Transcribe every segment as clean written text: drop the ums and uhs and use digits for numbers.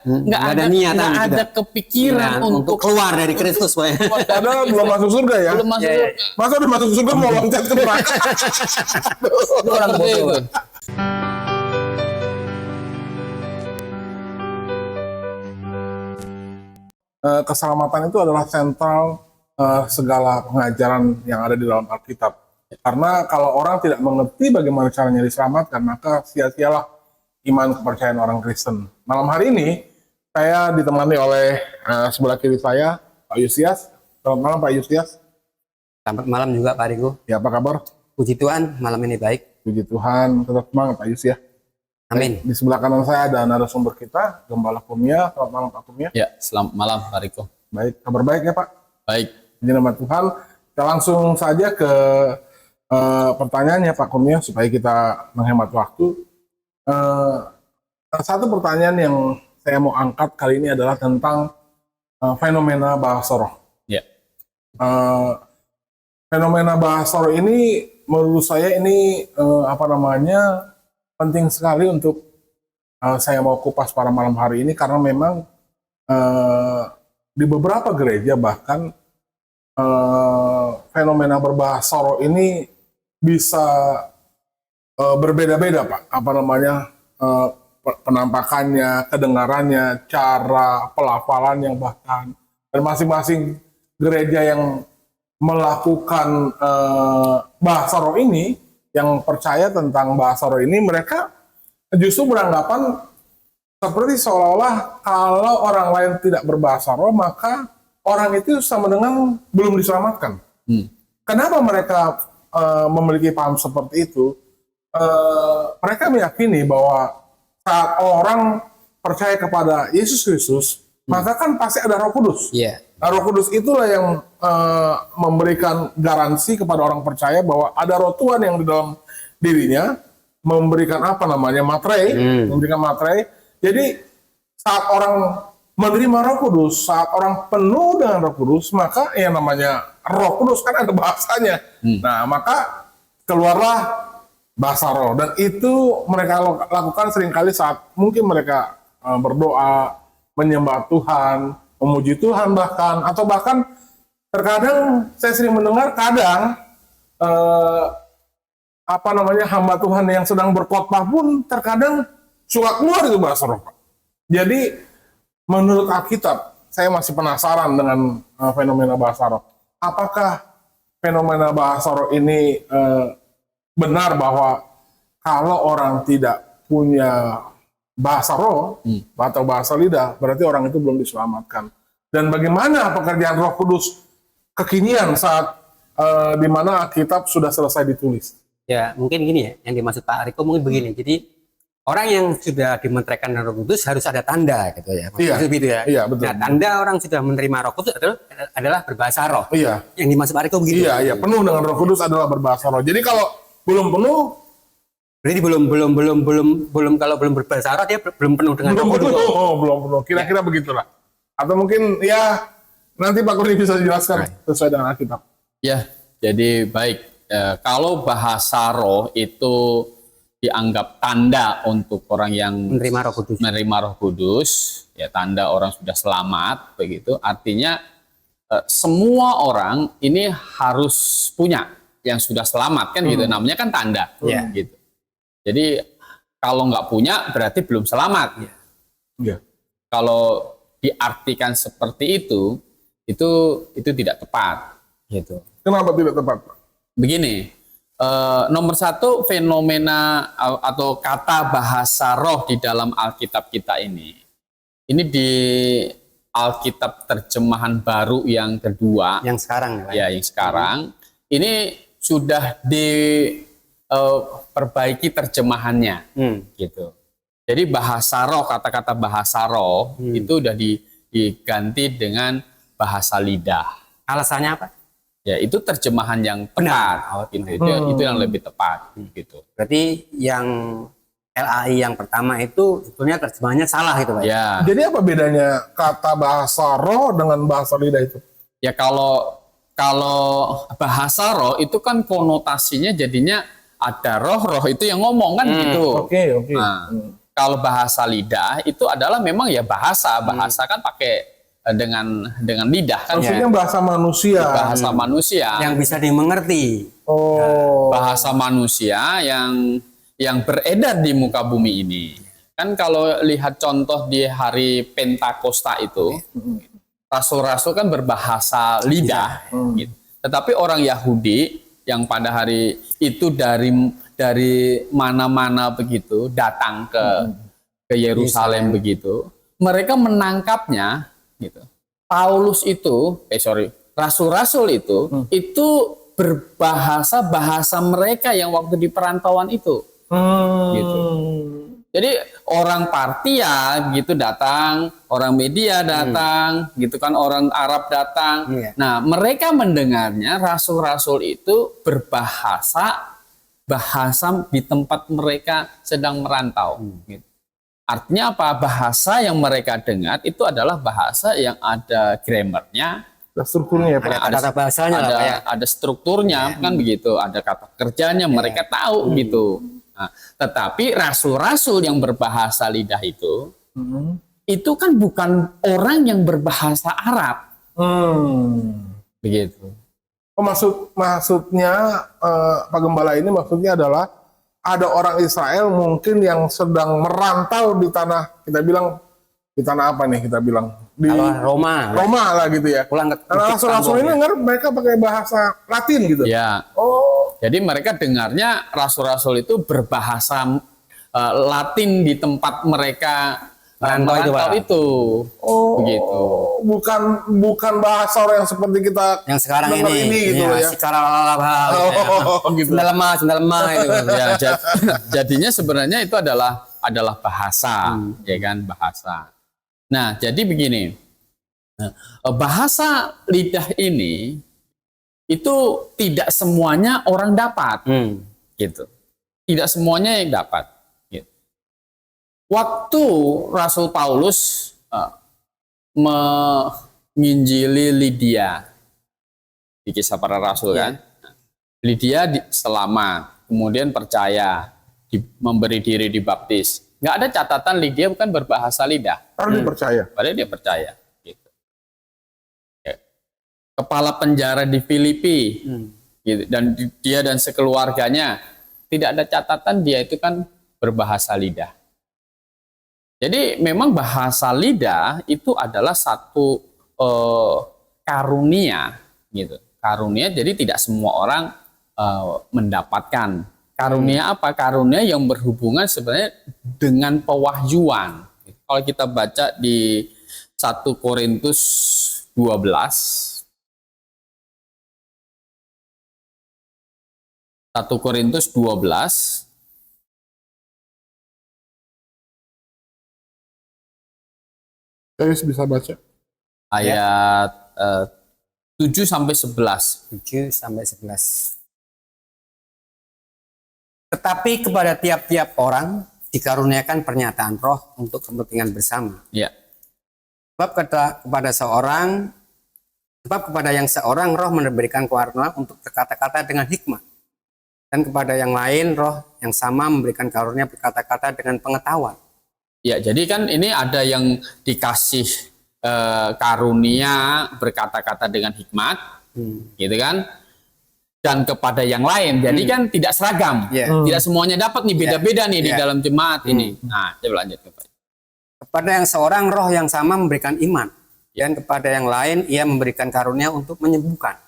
nggak ada niatan, nggak ada kepikiran untuk keluar dari Kristus, Pak. Padahal belum masuk surga ya. belum masuk. Masa udah masuk surga mau loncat ke neraka? Itu orang bodoh. Keselamatan itu adalah sentral segala pengajaran yang ada di dalam Alkitab. Karena kalau orang tidak mengerti bagaimana caranya diselamatkan, maka sia-sialah iman kepercayaan orang Kristen. Malam hari ini, saya ditemani oleh sebelah kiri saya, Pak Yusias. Selamat malam, Pak Yusias. Selamat malam juga, Pak Riko. Ya, apa kabar? Puji Tuhan, malam ini baik. Puji Tuhan, tetap semangat, Pak Yusias. Amin. Di sebelah kanan saya ada narasumber kita, Gembala Kurnia. Selamat malam, Pak Kurnia. Ya, selamat malam, Pak Riko. Baik, kabar baik ya, Pak? Baik. Di nama Tuhan, kita langsung saja ke pertanyaannya, Pak Kurnia, supaya kita menghemat waktu. Satu pertanyaan yang saya mau angkat kali ini adalah tentang fenomena bahasa roh. Ya. Fenomena bahasa roh ini, menurut saya ini penting sekali untuk saya mau kupas pada malam hari ini, karena memang di beberapa gereja bahkan fenomena berbahasa roh ini bisa berbeda-beda, Pak. Penampakannya, kedengarannya, cara pelafalan yang bahkan, dan masing-masing gereja yang melakukan bahasa roh ini, yang percaya tentang bahasa roh ini, mereka justru beranggapan seperti seolah-olah kalau orang lain tidak berbahasa roh, maka orang itu sama dengan belum diselamatkan. Kenapa mereka memiliki paham seperti itu? Mereka meyakini bahwa saat orang percaya kepada Yesus Kristus, maka kan pasti ada Roh Kudus. Iya. Nah, Roh Kudus itulah yang memberikan garansi kepada orang percaya bahwa ada Roh Tuhan yang di dalam dirinya, memberikan materai, memberikan materai. Jadi saat orang menerima Roh Kudus, saat orang penuh dengan Roh Kudus, maka yang namanya Roh Kudus kan ada bahasanya. Nah, maka keluarlah bahasa roh, dan itu mereka lakukan seringkali saat mungkin mereka berdoa, menyembah Tuhan, memuji Tuhan bahkan, atau bahkan terkadang saya sering mendengar hamba Tuhan yang sedang berkhotbah pun terkadang suka keluar itu bahasa roh, Pak. Jadi menurut Alkitab, saya masih penasaran dengan fenomena bahasa roh. Apakah fenomena bahasa roh ini benar bahwa kalau orang tidak punya bahasa roh atau bahasa lidah, berarti orang itu belum diselamatkan? Dan bagaimana pekerjaan Roh Kudus kekinian saat di mana Alkitab sudah selesai ditulis? Ya, mungkin gini ya, yang dimaksud Pak Riko mungkin begini. Jadi orang yang sudah dimenteraikan Roh Kudus harus ada tanda gitu ya. Iya, gitu ya. Iya, betul. Nah, tanda orang sudah menerima Roh Kudus adalah berbahasa roh. Iya. Yang dimaksud Pak Riko begitu. Iya, penuh dengan Roh Kudus adalah berbahasa roh. Jadi kalau belum penuh, berarti belum kalau belum berbahasa roh dia belum penuh dengan belum Roh Kudus. penuh. Oh, belum penuh. Kira-kira begitulah. Atau mungkin ya nanti Pak Kurni bisa jelaskan sesuai dengan Alkitab. Ya, jadi baik. Kalau bahasa roh itu dianggap tanda untuk orang yang menerima Roh Kudus, ya tanda orang sudah selamat, begitu. Artinya semua orang ini harus punya yang sudah selamat kan gitu. Namanya kan tanda, gitu. Jadi kalau nggak punya berarti belum selamat. Iya. Kalau diartikan seperti itu tidak tepat, gitu. Kenapa tidak tepat, Pak? Begini, nomor satu, fenomena atau kata bahasa roh di dalam Alkitab kita ini di Alkitab terjemahan baru yang kedua, yang sekarang ya, yang sekarang ini sudah diperbaiki terjemahannya, gitu. Jadi bahasa roh, kata-kata bahasa roh itu udah diganti dengan bahasa lidah. Alasannya apa? Ya, itu terjemahan yang tepat, gitu. Itu yang lebih tepat, gitu. Berarti yang LAI yang pertama itu sebetulnya terjemahannya salah gitu, Pak. Ya. Jadi apa bedanya kata bahasa roh dengan bahasa lidah itu? Ya, kalau bahasa roh itu kan konotasinya jadinya ada roh itu yang ngomong kan, gitu. Oke. Nah, kalau bahasa lidah itu adalah memang ya bahasa kan pakai dengan lidah kan. Maksudnya bahasa manusia. Bahasa manusia yang bisa dimengerti. bahasa manusia yang beredar di muka bumi ini. Kan kalau lihat contoh di hari Pentakosta itu, rasul-rasul kan berbahasa lidah. Gitu. Tetapi orang Yahudi yang pada hari itu dari mana-mana begitu datang ke Yerusalem begitu, mereka menangkapnya gitu. Paulus itu, rasul-rasul itu berbahasa bahasa mereka yang waktu di perantauan itu. Gitu. Jadi orang Partia gitu datang, orang Media datang, gitu kan, orang Arab datang. Nah, mereka mendengarnya rasul-rasul itu berbahasa di tempat mereka sedang merantau. Gitu. Artinya apa? Bahasa yang mereka dengar itu adalah bahasa yang ada grammarnya, Ada strukturnya ya, Pak. Ada kata bahasanya lah, Pak, ya. ada strukturnya kan begitu, ada kata kerjanya, mereka tahu gitu. Nah, tetapi rasul-rasul yang berbahasa lidah itu kan bukan orang yang berbahasa Arab, begitu. Oh, maksudnya Pak Gembala ini maksudnya adalah ada orang Israel mungkin yang sedang merantau di tanah, kita bilang di tanah apa nih, kita bilang di Kalau Roma lah gitu ya. pulang ke Karena rasul-rasul ini dengar mereka pakai bahasa Latin gitu. Ya. Jadi mereka dengarnya rasul-rasul itu berbahasa Latin di tempat mereka merantau itu. Begitu. Bukan bahasa orang yang seperti kita yang sekarang dengar ini gitu ya. secara Gitu. sendal lemah itu. Ya, jadinya sebenarnya itu adalah bahasa, ya kan, bahasa. Nah, jadi begini, bahasa lidah ini itu tidak semuanya orang dapat, gitu. Tidak semuanya yang dapat. Gitu. Waktu Rasul Paulus menginjili Lydia di Kisah Para Rasul kan, Lydia selamat, kemudian percaya, memberi diri dibaptis. Nggak ada catatan Lydia bukan berbahasa lidah. Karena dia percaya. Padahal dia percaya. Gitu. Ya. Kepala penjara di Filipi, gitu. Dan dia dan sekeluarganya tidak ada catatan dia itu kan berbahasa lidah. Jadi memang bahasa lidah itu adalah satu karunia, gitu. Karunia. Jadi tidak semua orang mendapatkan. Karunia apa? Karunia yang berhubungan sebenarnya dengan pewahyuan. Kalau kita baca di 1 Korintus 12, 1 Korintus 12 Saya bisa baca. ayat 7 sampai 11. 7 sampai 11. Tetapi kepada tiap-tiap orang dikaruniakan pernyataan roh untuk kepentingan bersama. Ya. Sebab kepada yang seorang roh memberikan karunia untuk berkata-kata dengan hikmat. Dan kepada yang lain roh yang sama memberikan karunia berkata-kata dengan pengetahuan. Ya, jadi kan ini ada yang dikasih karunia berkata-kata dengan hikmat, gitu kan? Dan kepada yang lain, jadi kan tidak seragam, tidak semuanya dapat nih, beda-beda nih di dalam jemaat ini. Nah, coba lanjut kepada yang seorang roh yang sama memberikan iman, dan kepada yang lain ia memberikan karunia untuk menyembuhkan.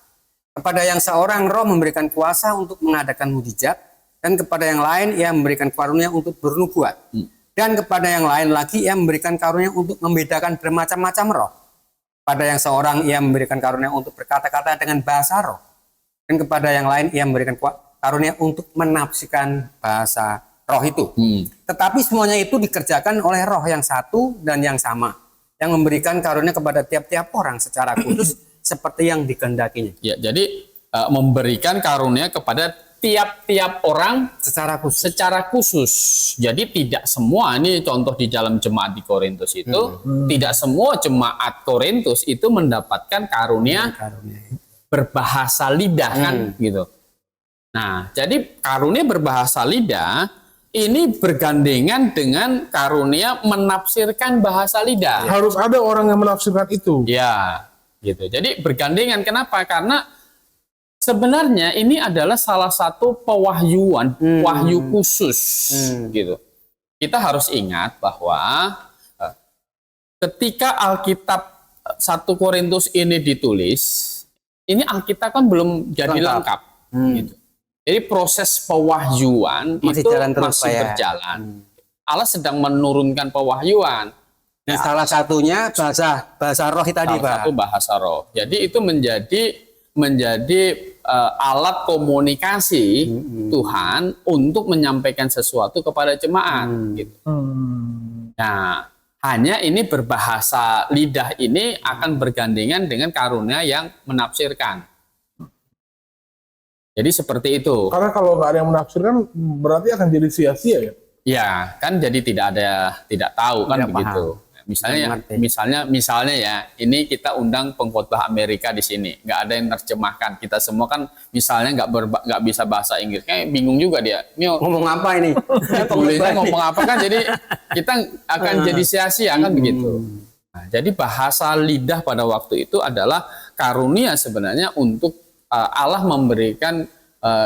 Kepada yang seorang roh memberikan kuasa untuk mengadakan mujizat, dan kepada yang lain ia memberikan karunia untuk bernubuat. Dan kepada yang lain lagi ia memberikan karunia untuk membedakan bermacam-macam roh. Pada yang seorang ia memberikan karunia untuk berkata-kata dengan bahasa roh. Dan kepada yang lain ia memberikan karunia untuk menafsirkan bahasa roh itu. Tetapi semuanya itu dikerjakan oleh roh yang satu dan yang sama, yang memberikan karunia kepada tiap-tiap orang secara khusus seperti yang dikehendakinya. Ya, jadi memberikan karunia kepada tiap-tiap orang secara khusus. Jadi tidak semua, ini contoh di dalam jemaat di Korintus itu, tidak semua jemaat Korintus itu mendapatkan karunia berbahasa lidah kan gitu. Nah, jadi karunia berbahasa lidah ini bergandengan dengan karunia menafsirkan bahasa lidah. Harus ada orang yang menafsirkan itu. Ya, gitu. Jadi bergandengan. Kenapa? Karena sebenarnya ini adalah salah satu pewahyuan, wahyu khusus, gitu. Kita harus ingat bahwa ketika Alkitab 1 Korintus ini ditulis, ini Alkitab kan belum jadi lengkap, gitu. Jadi proses pewahyuan Masih itu jalan terus, masih Pak, ya? berjalan. Allah sedang menurunkan pewahyuan. Nah, salah satunya bahasa roh tadi, Salah Pak. satu bahasa roh. Jadi itu menjadi alat komunikasi Tuhan untuk menyampaikan sesuatu kepada jemaat. Gitu. Nah, hanya ini berbahasa lidah ini akan bergandengan dengan karunia yang menafsirkan. Jadi seperti itu. Karena kalau nggak ada yang menafsirkan, berarti akan jadi sia-sia ya. Ya, kan jadi tidak tahu kan Tidak begitu. Misalnya ya, ini kita undang pengkhotbah Amerika di sini, nggak ada yang terjemahkan. Kita semua kan misalnya nggak bisa bahasa Inggris, kayak bingung juga dia. Ini Ngomong apa ini? bolehnya ngomong apa kan? Jadi kita akan jadi sia-sia kan begitu. Nah, jadi bahasa lidah pada waktu itu adalah karunia sebenarnya untuk Allah memberikan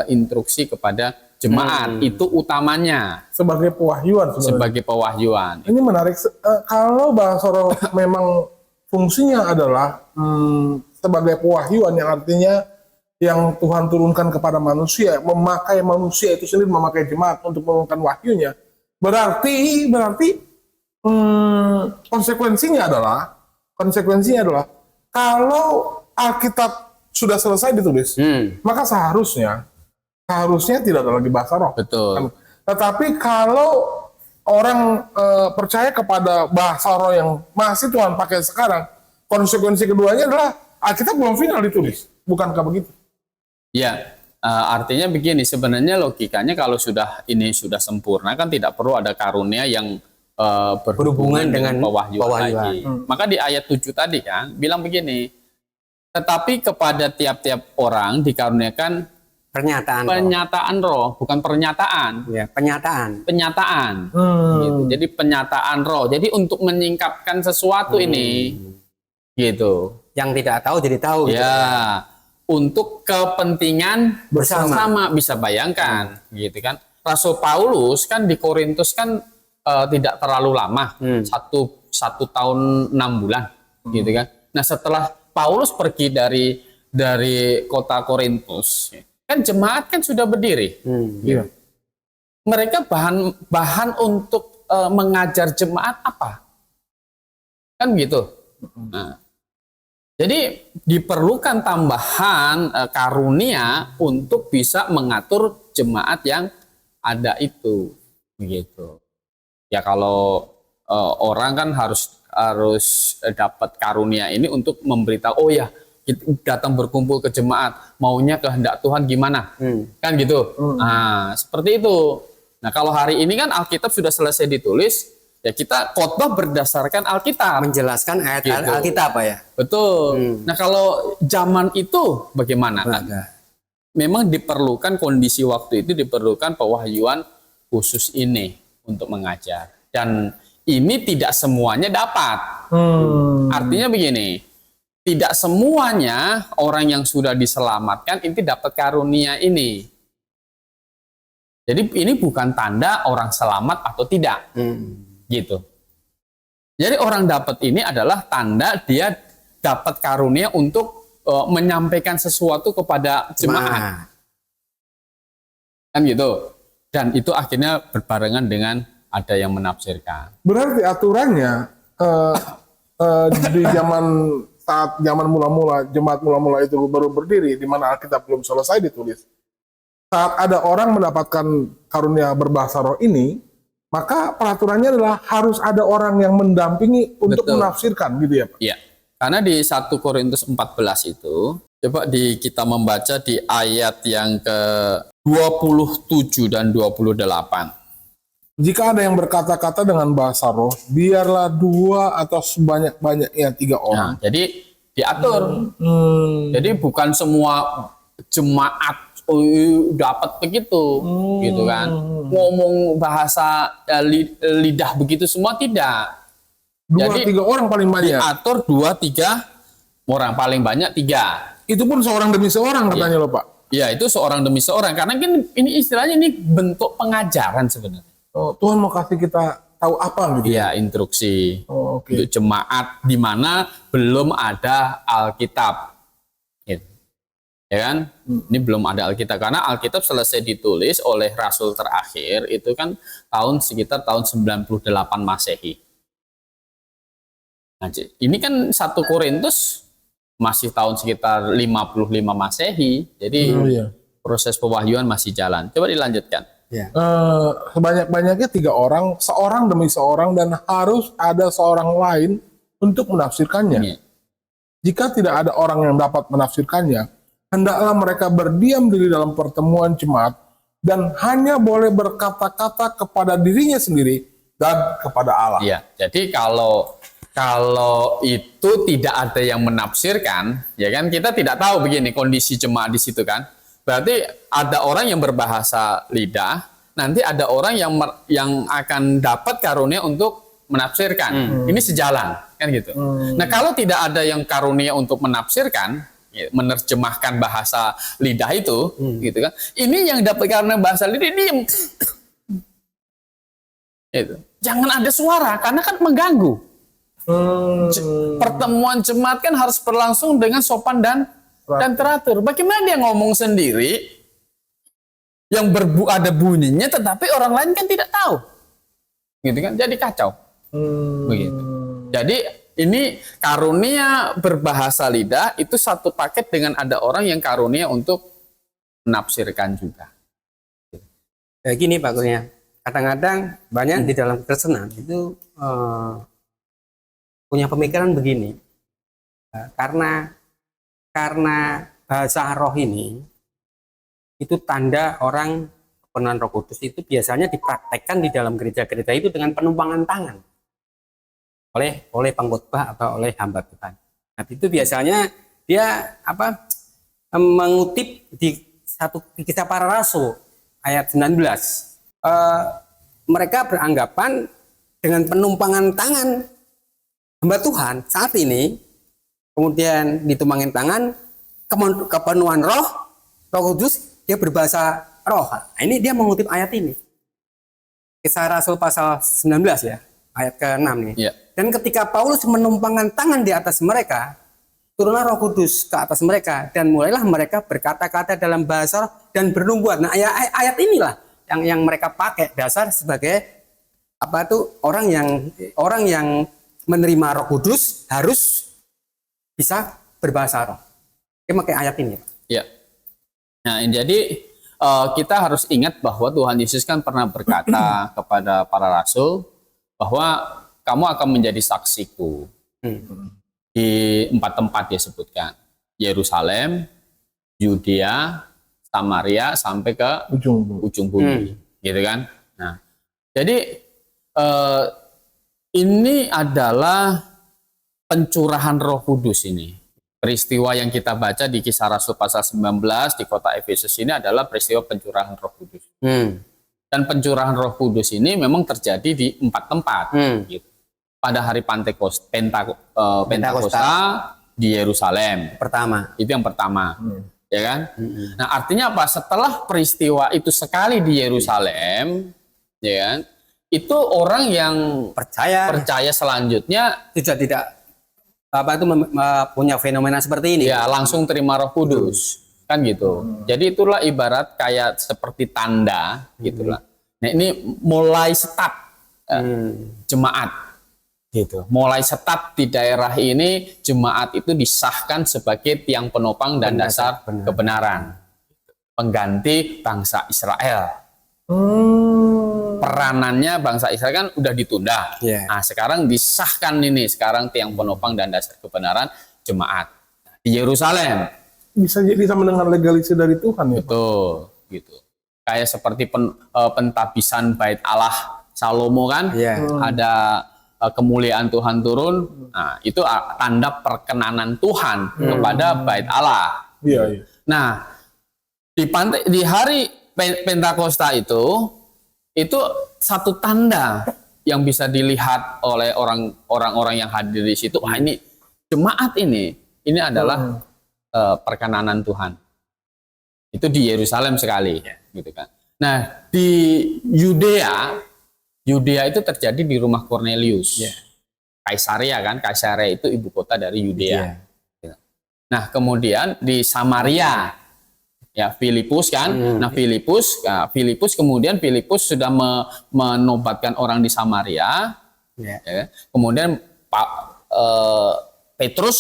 instruksi kepada jemaat. Itu utamanya Sebagai pewahyuan sebenarnya. sebagai pewahyuan. Ini menarik. Kalau bahasa roh memang fungsinya adalah sebagai pewahyuan, yang artinya yang Tuhan turunkan kepada manusia, memakai manusia itu sendiri, memakai jemaat untuk menurunkan wahyunya. Berarti konsekuensinya adalah kalau Alkitab sudah selesai ditulis, maka seharusnya tidak ada lagi bahasa roh. Betul. Tetapi kalau orang percaya kepada bahasa roh yang masih Tuhan pakai sekarang, konsekuensi keduanya adalah Alkitab belum final ditulis. Bukankah begitu? Ya, artinya begini, sebenarnya logikanya kalau ini sudah sempurna kan tidak perlu ada karunia yang berhubungan dengan pewahyuan lagi. Maka di ayat 7 tadi kan bilang begini, tetapi kepada tiap-tiap orang dikaruniakan pernyataan roh, bukan pernyataan. Ya, penyataan. Gitu. Jadi penyataan roh. Jadi untuk menyingkapkan sesuatu ini, gitu. Yang tidak tahu jadi tahu. Ya, Gitu. untuk kepentingan bersama bisa bayangkan, gitu kan. Rasul Paulus kan di Korintus kan tidak terlalu lama, satu tahun 6 bulan, gitu kan. Nah setelah Paulus pergi dari kota Korintus, kan jemaat kan sudah berdiri. Iya. Mereka bahan untuk mengajar jemaat apa? Kan gitu. Nah, jadi diperlukan tambahan karunia untuk bisa mengatur jemaat yang ada itu, begitu. Ya kalau orang kan harus dapat karunia ini untuk memberitahu, oh ya kita datang berkumpul ke jemaat, maunya kehendak Tuhan gimana, kan gitu. Nah seperti itu. Nah kalau hari ini kan Alkitab sudah selesai ditulis, ya kita khotbah berdasarkan Alkitab, Menjelaskan ayat Gitu. Alkitab, Pak ya. betul. Nah kalau zaman itu bagaimana? Nah, memang diperlukan kondisi waktu itu, diperlukan pewahyuan khusus ini untuk mengajar, dan ini tidak semuanya dapat. Artinya begini, tidak semuanya orang yang sudah diselamatkan ini dapat karunia ini. Jadi ini bukan tanda orang selamat atau tidak, gitu. Jadi orang dapat ini adalah tanda dia dapat karunia untuk menyampaikan sesuatu kepada jemaat, kan gitu. Dan itu akhirnya berbarengan dengan ada yang menafsirkan. Berarti aturannya di saat zaman mula-mula, jemaat mula-mula itu baru berdiri, di mana Alkitab belum selesai ditulis. Saat ada orang mendapatkan karunia berbahasa roh ini, maka peraturannya adalah harus ada orang yang mendampingi untuk menafsirkan, gitu ya Pak? Iya, karena di 1 Korintus 14 itu, coba kita membaca di ayat yang ke-27 dan 28. Jika ada yang berkata-kata dengan bahasa roh, biarlah 2 atau sebanyak-banyaknya 3 orang. Nah, jadi diatur. Jadi bukan semua jemaat dapat begitu, gitu kan? Ngomong bahasa lidah begitu semua tidak. Jadi 2-3 orang paling banyak. diatur 2-3 orang, paling banyak 3. Itu pun seorang demi seorang katanya loh Pak. Ya itu seorang demi seorang, karena kan ini istilahnya ini bentuk pengajaran sebenarnya. Oh, Tuhan mau kasih kita tahu apa gitu? Iya, instruksi Oke. untuk jemaat di mana belum ada Alkitab. Gitu. Ya kan? Ini belum ada Alkitab, karena Alkitab selesai ditulis oleh Rasul terakhir itu kan sekitar tahun 98 Masehi. Nah, ini kan 1 Korintus masih tahun sekitar 55 Masehi. Jadi Iya. proses pewahyuan masih jalan. Coba dilanjutkan. Ya. Sebanyak-banyaknya 3 orang, seorang demi seorang, dan harus ada seorang lain untuk menafsirkannya. Ini. Jika tidak ada orang yang dapat menafsirkannya, hendaklah mereka berdiam diri dalam pertemuan jemaat dan hanya boleh berkata-kata kepada dirinya sendiri dan kepada Allah. Iya. Jadi kalau itu tidak ada yang menafsirkan, ya kan, kita tidak tahu begini kondisi jemaat di situ kan. Berarti ada orang yang berbahasa lidah, nanti ada orang yang akan dapat karunia untuk menafsirkan. Ini sejalan, kan gitu. Nah, kalau tidak ada yang karunia untuk menafsirkan, ya, menerjemahkan bahasa lidah itu, gitu kan. Ini yang dapat karunia bahasa lidah, diam. Itu. Jangan ada suara, karena kan mengganggu. Pertemuan jemaat kan harus berlangsung dengan sopan dan teratur. Bagaimana dia ngomong sendiri yang ada bunyinya tetapi orang lain kan tidak tahu, gitu kan? Jadi kacau, begitu. Jadi ini karunia berbahasa lidah itu satu paket dengan ada orang yang karunia untuk menafsirkan juga. Kayak gini Pak Kurnia, kadang-kadang banyak di dalam Kristen itu punya pemikiran begini, karena bahasa roh ini itu tanda orang kepenuhan Roh Kudus itu biasanya dipraktekkan di dalam gereja-gereja itu dengan penumpangan tangan oleh pengkhotbah atau oleh hamba Tuhan. Nah, itu biasanya dia mengutip di Kisah Para Rasul ayat 19. Mereka beranggapan dengan penumpangan tangan hamba Tuhan saat ini, kemudian ditumpangin tangan, kepenuhan Roh Kudus, dia berbahasa roh. Nah, ini dia mengutip ayat ini. Kisah Rasul pasal 19 ya, ayat ke-6 nih. Ya. Dan ketika Paulus menumpangkan tangan di atas mereka, turunlah Roh Kudus ke atas mereka dan mulailah mereka berkata-kata dalam bahasa roh dan bernubuat. Nah, ayat inilah yang mereka pakai dasar sebagai orang yang menerima Roh Kudus harus bisa berbahasa roh. Dia pakai ayat ini. Ya. Nah, jadi kita harus ingat bahwa Tuhan Yesus kan pernah berkata kepada para rasul bahwa kamu akan menjadi saksiku di 4 tempat dia sebutkan. Yerusalem, Yudea, Samaria sampai ke ujung bumi. Gitu kan? Nah, jadi ini adalah pencurahan Roh Kudus ini. Peristiwa yang kita baca di Kisah Rasul pasal 19 di kota Efesus ini adalah peristiwa pencurahan Roh Kudus. Dan pencurahan Roh Kudus ini memang terjadi di 4 tempat. Gitu. Pada hari Pentakosta di Yerusalem. Pertama. Itu yang pertama. Ya kan? Nah, artinya apa? Setelah peristiwa itu sekali di Yerusalem, ya kan? Itu orang yang percaya selanjutnya tidak punya fenomena seperti ini. Ya, langsung terima Roh Kudus. Kan gitu. Jadi itulah ibarat kayak seperti tanda gitulah. Nah, ini mulai start jemaat gitu. Mulai start di daerah ini jemaat itu disahkan sebagai tiang penopang dan dasar kebenaran. Pengganti bangsa Israel. Peranannya bangsa Israel kan udah ditunda. Nah, sekarang disahkan ini, sekarang tiang penopang dan dasar kebenaran jemaat di Yerusalem. Bisa mendengar legalisir dari Tuhan ya. Betul, gitu. Kayak seperti pentabisan Bait Allah Salomo kan, ada kemuliaan Tuhan turun. Nah, itu tanda perkenanan Tuhan kepada Bait Allah. Iya. Nah, di hari Pentakosta itu satu tanda yang bisa dilihat oleh orang-orang yang hadir di situ. Wah, ini jemaat ini adalah perkenanan Tuhan. Itu di Yerusalem sekali, gitu kan. Nah, di Yudea itu terjadi di rumah Cornelius. Kaisarea kan, Kaisarea itu ibu kota dari Yudea. Nah, kemudian di Samaria, ya Filipus kan. Nah, Filipus kemudian Filipus sudah menobatkan orang di Samaria. Ya. Kemudian Petrus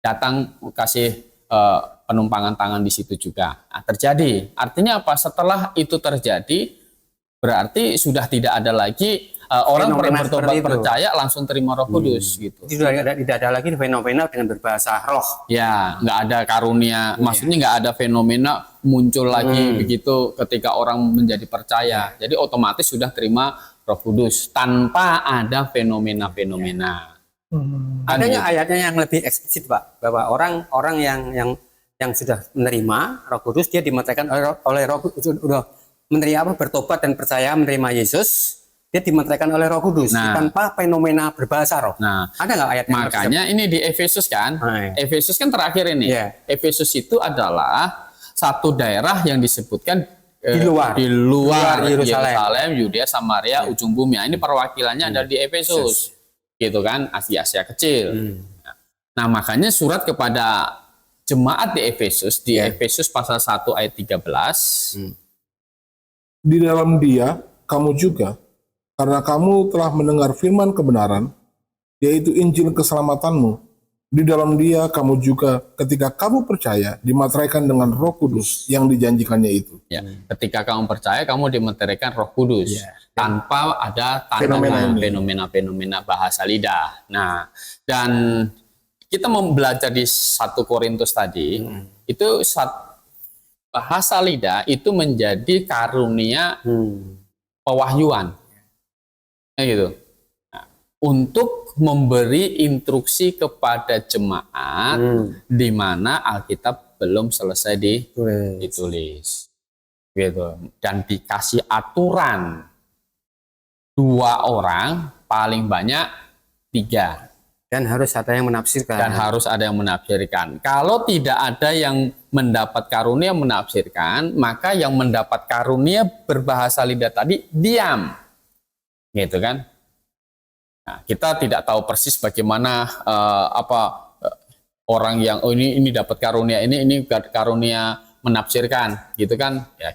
datang kasih penumpangan tangan di situ juga. Nah, terjadi. Artinya apa? Setelah itu terjadi, berarti sudah tidak ada lagi orang bertobat percaya langsung terima Roh Kudus gitu. Tidak ada lagi fenomena dengan berbahasa roh. Ya, nggak ada karunia. Maksudnya nggak ada fenomena muncul lagi begitu ketika orang menjadi percaya. Jadi otomatis sudah terima Roh Kudus tanpa ada fenomena-fenomena. Adanya ayatnya yang lebih eksplisit, Pak, bahwa orang yang sudah menerima Roh Kudus, dia dimeteraikan oleh Roh Kudus, udah menerima bertobat dan percaya menerima Yesus, dia dimeteraikan oleh Roh Kudus tanpa fenomena berbahasa roh. Nah, ada nggak ayatnya? Makanya ini di Efesus kan, Efesus kan terakhir ini. Efesus itu adalah satu daerah yang disebutkan di luar Yerusalem, Yudea, Samaria, ujung bumi. Nah, ini perwakilannya ada di Efesus, gitu kan, Asia kecil. Nah, makanya surat kepada jemaat di Efesus, Efesus pasal 1 ayat 13. Di dalam Dia kamu juga, karena kamu telah mendengar firman kebenaran, yaitu Injil keselamatanmu. Di dalam Dia kamu juga, ketika kamu percaya, dimateraikan dengan Roh Kudus yang dijanjikannya itu. Ya, ketika kamu percaya, kamu dimateraikan Roh Kudus tanpa ada fenomena bahasa lidah. Nah, dan kita mau belajar di 1 Korintus tadi, itu bahasa lidah itu menjadi karunia pewahyuan. Gitu. Nah, untuk memberi instruksi kepada jemaat di mana Alkitab belum selesai ditulis, gitu, dan dikasih aturan 2 orang, paling banyak 3, dan harus ada yang menafsirkan. Kalau tidak ada yang mendapat karunia menafsirkan, maka yang mendapat karunia berbahasa lidah tadi diam. Gitu kan? Nah, kita tidak tahu persis bagaimana orang yang ini dapat karunia ini karunia menafsirkan, gitu kan? Ya,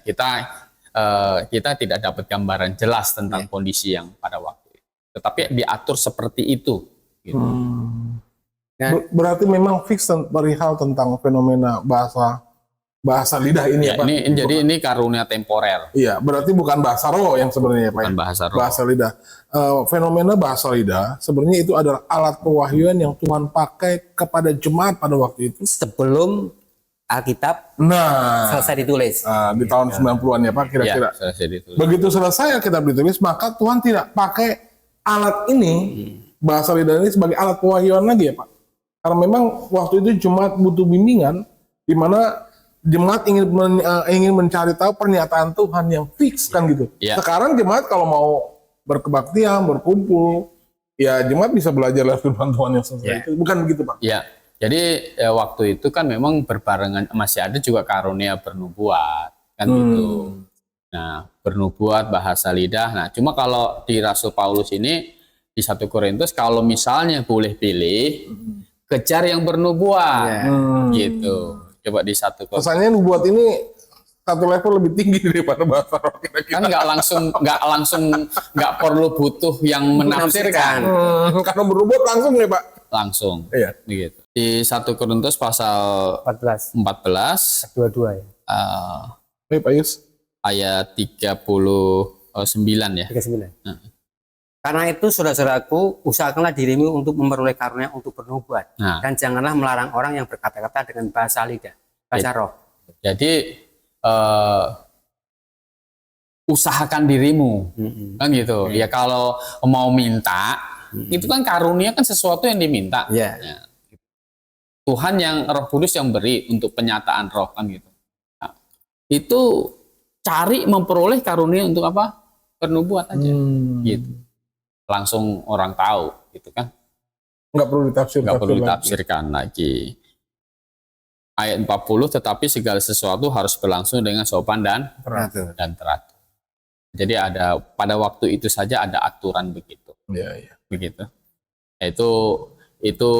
kita tidak dapat gambaran jelas tentang kondisi yang pada waktu itu. Tetapi diatur seperti itu. Gitu. Berarti memang fix perihal tentang fenomena bahasa lidah ini ya, Pak. Jadi ini karunia temporer. Iya, berarti bukan bahasa roh yang sebenarnya, Pak. Bukan bahasa roh. Bahasa lidah. Fenomena bahasa lidah sebenarnya itu adalah alat pewahyuan yang Tuhan pakai kepada jemaat pada waktu itu sebelum Alkitab selesai ditulis. Di tahun 90-an ya, Pak, kira-kira. Begitu selesai Alkitab ditulis, maka Tuhan tidak pakai alat ini, bahasa lidah ini sebagai alat pewahyuan lagi ya, Pak. Karena memang waktu itu jemaat butuh bimbingan, di mana jemaat ingin mencari tahu pernyataan Tuhan yang fix kan gitu. Sekarang jemaat kalau mau berkebaktian, berkumpul, ya jemaat bisa belajar lewat firman Tuhan yang selesai itu. Bukan begitu, Pak? Iya. Jadi waktu itu kan memang berbarengan, masih ada juga karunia bernubuat kan gitu. Nah, bernubuat, bahasa lidah. Nah, cuma kalau di Rasul Paulus ini di 1 Korintus, kalau misalnya boleh pilih, kejar yang bernubuat gitu. Coba di 1 Korintus. Kesannya nubuat ini satu level lebih tinggi daripada bahasa roh kira-kira. Kan nggak perlu butuh yang menafsirkan. Karena bernubuat langsung ya, Pak. Langsung. Iya. Begitu. Di 1 Korintus pasal 14 22 ya. Pak Yus. Ayat 39 ya. 39. Karena itu saudara-saudaraku, usahakanlah dirimu untuk memperoleh karunia untuk bernubuat. Dan janganlah melarang orang yang berkata-kata dengan bahasa lidah, bahasa roh. Jadi usahakan dirimu, kan gitu. Ya kalau mau minta, itu kan karunia kan sesuatu yang diminta. Ya. Tuhan yang Roh Kudus yang beri untuk penyataan roh kan gitu. itu cari memperoleh karunia untuk apa? Pernubuat aja. Gitu. Langsung orang tahu gitu kan. Nggak perlu ditafsirkan. Nggak perlu ditafsirkan lagi. Ayat 40, tetapi segala sesuatu harus berlangsung dengan sopan dan teratur. Jadi ada pada waktu itu saja ada aturan begitu. Iya. Begitu. Itu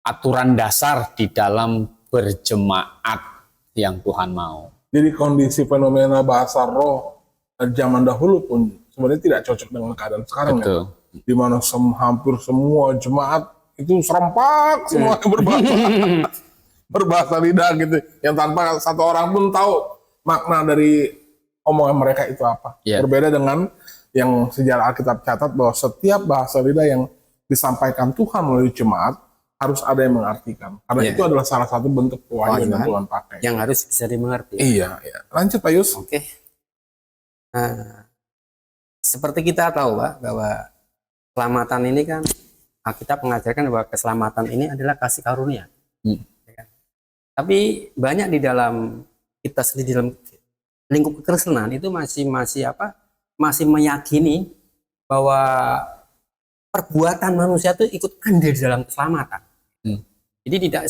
aturan dasar di dalam berjemaat yang Tuhan mau. Jadi kondisi fenomena bahasa roh zaman dahulu pun sebenarnya tidak cocok dengan keadaan sekarang. Betul. Ya? Di mana hampir semua jemaat itu serempak semua berbahasa lidah gitu, yang tanpa satu orang pun tahu makna dari omongan mereka itu apa. Yeah. Berbeda dengan yang sejarah Alkitab catat bahwa setiap bahasa lidah yang disampaikan Tuhan melalui jemaat harus ada yang mengartikan. Karena itu adalah salah satu bentuk pewahyuan yang Tuhan pakai. Yang harus bisa dimengerti. Iya. Lanjut Pak Yus. Oke. Nah, seperti kita tahu Pak, bahwa keselamatan ini kan, Alkitab mengajarkan bahwa keselamatan ini adalah kasih karunia. Ya kan? Tapi banyak di dalam kita sendiri, di dalam lingkup kekristenan itu masih meyakini bahwa perbuatan manusia itu ikut andil di dalam keselamatan. Jadi tidak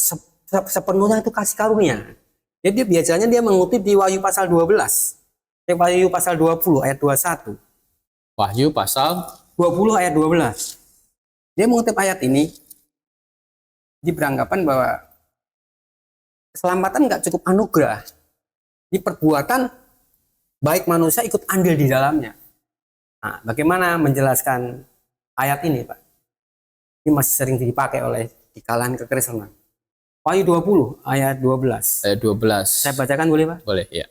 sepenuhnya itu kasih karunia. Jadi biasanya dia mengutip di Wahyu pasal 12, Wahyu pasal 20 ayat 21. Wahyu pasal 20 ayat 12. Dia mengutip ayat ini di beranggapan bahwa keselamatan nggak cukup anugerah. Di perbuatan baik manusia ikut andil di dalamnya. Nah, bagaimana menjelaskan ayat ini, Pak? Ini masih sering dipakai oleh di kalangan kekristenan. Wahyu 20 ayat 12. Ayat 12. Saya bacakan boleh, Pak? Boleh, ya.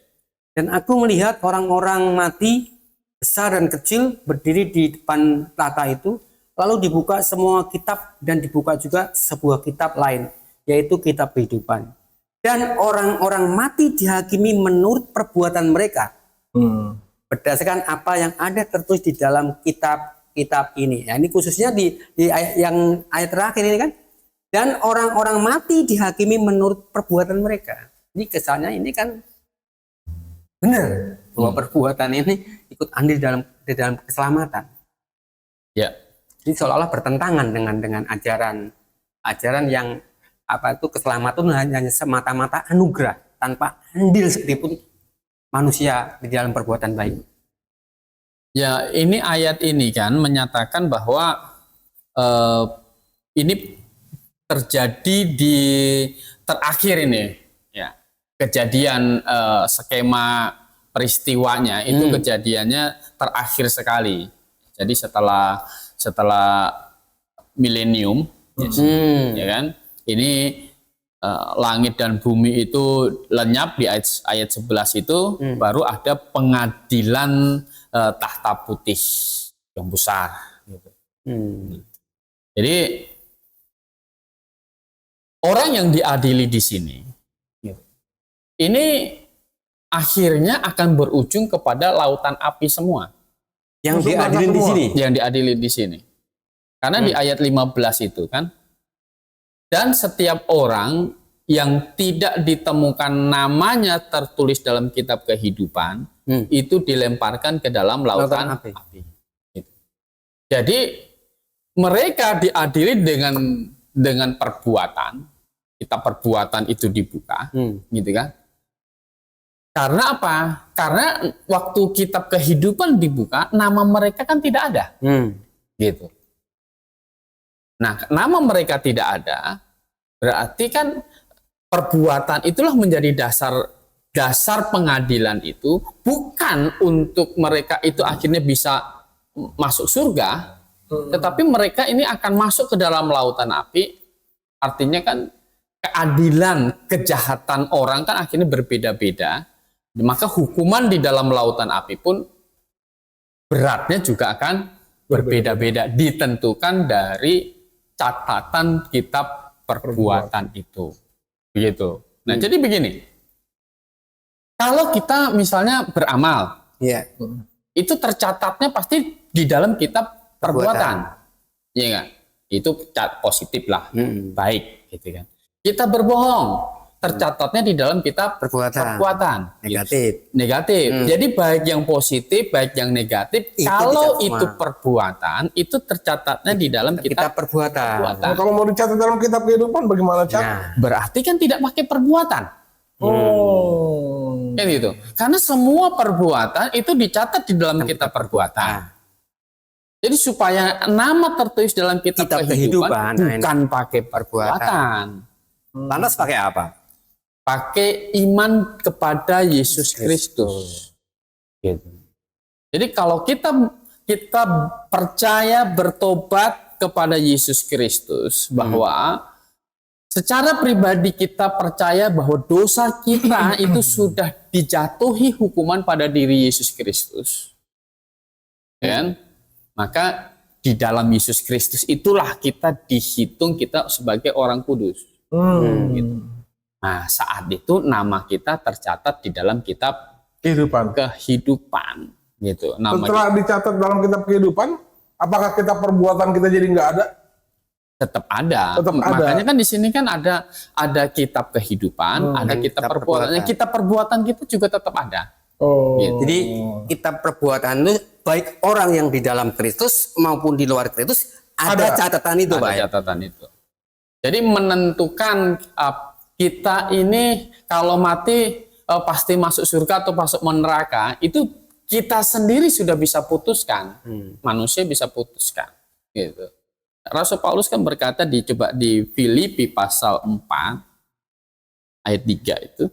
Dan aku melihat orang-orang mati besar dan kecil berdiri di depan tahta itu, lalu dibuka semua kitab dan dibuka juga sebuah kitab lain, yaitu kitab kehidupan. Dan orang-orang mati dihakimi menurut perbuatan mereka. Berdasarkan apa yang ada tertulis di dalam kitab ini. Ya, ini khususnya di ayat terakhir ini kan. Dan orang-orang mati dihakimi menurut perbuatan mereka. Ini kesannya ini kan benar bahwa perbuatan ini ikut andil di dalam keselamatan. Ya. Ini seolah-olah bertentangan dengan ajaran yang keselamatan hanya semata-mata anugerah tanpa andil sedikitpun manusia di dalam perbuatan baik. Ya, ini ayat ini kan menyatakan bahwa ini terjadi di terakhir ini, ya, kejadian skema peristiwanya itu kejadiannya terakhir sekali. Jadi setelah milenium, ya kan, ini langit dan bumi itu lenyap di ayat 11 itu, baru ada pengadilan tahta putih yang besar. Gitu. Jadi orang yang diadili di sini, ini akhirnya akan berujung kepada lautan api semua. Yang diadili di sini. Yang diadili di sini. Karena di ayat 15 itu kan, dan setiap orang yang tidak ditemukan namanya tertulis dalam kitab kehidupan, itu dilemparkan ke dalam lautan api. Gitu. Jadi mereka diadili dengan perbuatan. Kitab perbuatan itu dibuka, gitu kan? Karena apa? Karena waktu kitab kehidupan dibuka, nama mereka kan tidak ada, gitu. Nah, nama mereka tidak ada, berarti kan perbuatan itulah menjadi dasar pengadilan itu, bukan untuk mereka itu akhirnya bisa masuk surga, tetapi mereka ini akan masuk ke dalam lautan api. Artinya kan keadilan, kejahatan orang kan akhirnya berbeda-beda, maka hukuman di dalam lautan api pun beratnya juga akan berbeda-beda, ditentukan dari catatan kitab perbuatan itu. Begitu. Nah, jadi begini. Kalau kita misalnya beramal, itu tercatatnya pasti di dalam kitab perbuatan. Iya enggak? Itu positif lah, baik gitu kan. Kita berbohong, tercatatnya di dalam kitab perbuatan. Negatif. Jadi baik yang positif, baik yang negatif, kalau itu perbuatan, itu tercatatnya di dalam kitab perbuatan. Nah, kalau mau dicatat dalam kitab kehidupan bagaimana cara? Berarti kan tidak pakai perbuatan. Kan gitu. Karena semua perbuatan itu dicatat di dalam kitab perbuatan. Jadi supaya nama tertulis dalam kitab kehidupan bukan pakai perbuatan. Lantas pakai apa? Pakai iman kepada Yesus Kristus. Gitu. Jadi kalau kita percaya bertobat kepada Yesus Kristus, bahwa secara pribadi kita percaya bahwa dosa kita itu sudah dijatuhi hukuman pada diri Yesus Kristus. Kan? Maka di dalam Yesus Kristus itulah kita dihitung kita sebagai orang kudus. Gitu. Nah, saat itu nama kita tercatat di dalam kitab kehidupan. Gitu. Setelah dicatat dalam kitab kehidupan, apakah kitab perbuatan kita jadi nggak ada? Tetap ada. Makanya kan di sini kan ada kitab kehidupan, ada kitab perbuatan. Kitab perbuatan kita juga tetap ada. Gitu. Jadi kitab perbuatan itu baik orang yang di dalam Kristus maupun di luar Kristus ada catatan itu, Pak. Ada catatan itu. Jadi menentukan kita ini kalau mati pasti masuk surga atau masuk neraka, itu kita sendiri sudah bisa putuskan. Manusia bisa putuskan. Gitu. Rasul Paulus kan berkata coba di Filipi pasal 4 ayat 3 itu.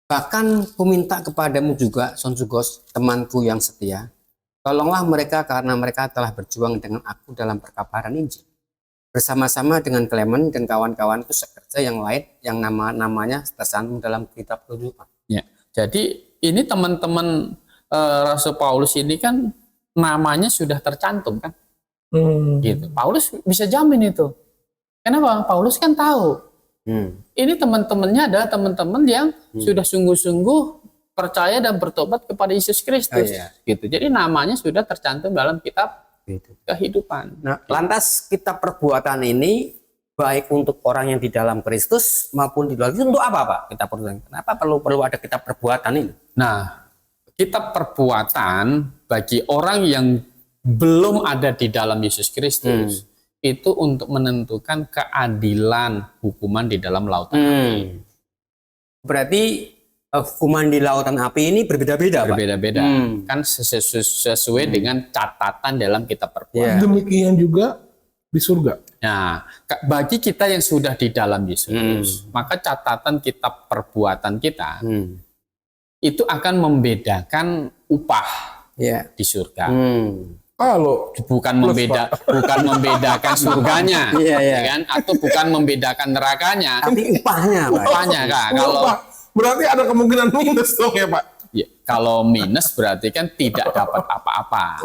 Bahkan ku minta kepadamu juga, Sonsugos, temanku yang setia, tolonglah mereka karena mereka telah berjuang dengan aku dalam perkabaran Injil. Bersama-sama dengan Clement dan kawan-kawanku sekerja yang lain yang nama-namanya tercantum dalam kitab kehidupan. Ya, jadi ini teman-teman Rasul Paulus ini kan namanya sudah tercantum kan? Gitu. Paulus bisa jamin itu. Kenapa? Paulus kan tahu. Ini teman-temannya adalah teman-teman yang sudah sungguh-sungguh percaya dan bertobat kepada Yesus Kristus. Gitu. Jadi namanya sudah tercantum dalam kitab kehidupan. Nah, lantas kitab perbuatan ini baik untuk orang yang di dalam Kristus maupun di luar Kristus untuk apa, Pak? Kitab perbuatan. Kenapa perlu ada kitab perbuatan ini? Nah, kitab perbuatan bagi orang yang belum ada di dalam Yesus Kristus itu untuk menentukan keadilan hukuman di dalam lautan api. Berarti hukuman di lautan api ini berbeda-beda, Pak? Berbeda-beda. Kan sesuai dengan catatan dalam kitab perbuatan. Demikian juga di surga. Nah, bagi kita yang sudah di dalam Yesus, maka catatan kitab perbuatan kita itu akan membedakan upah di surga. Kalau bukan membedakan surganya, kan? Atau bukan membedakan nerakanya, tapi upahnya, Kak. Kalau berarti ada kemungkinan minus dong ya, Pak. Ya, kalau minus berarti kan tidak dapat apa-apa.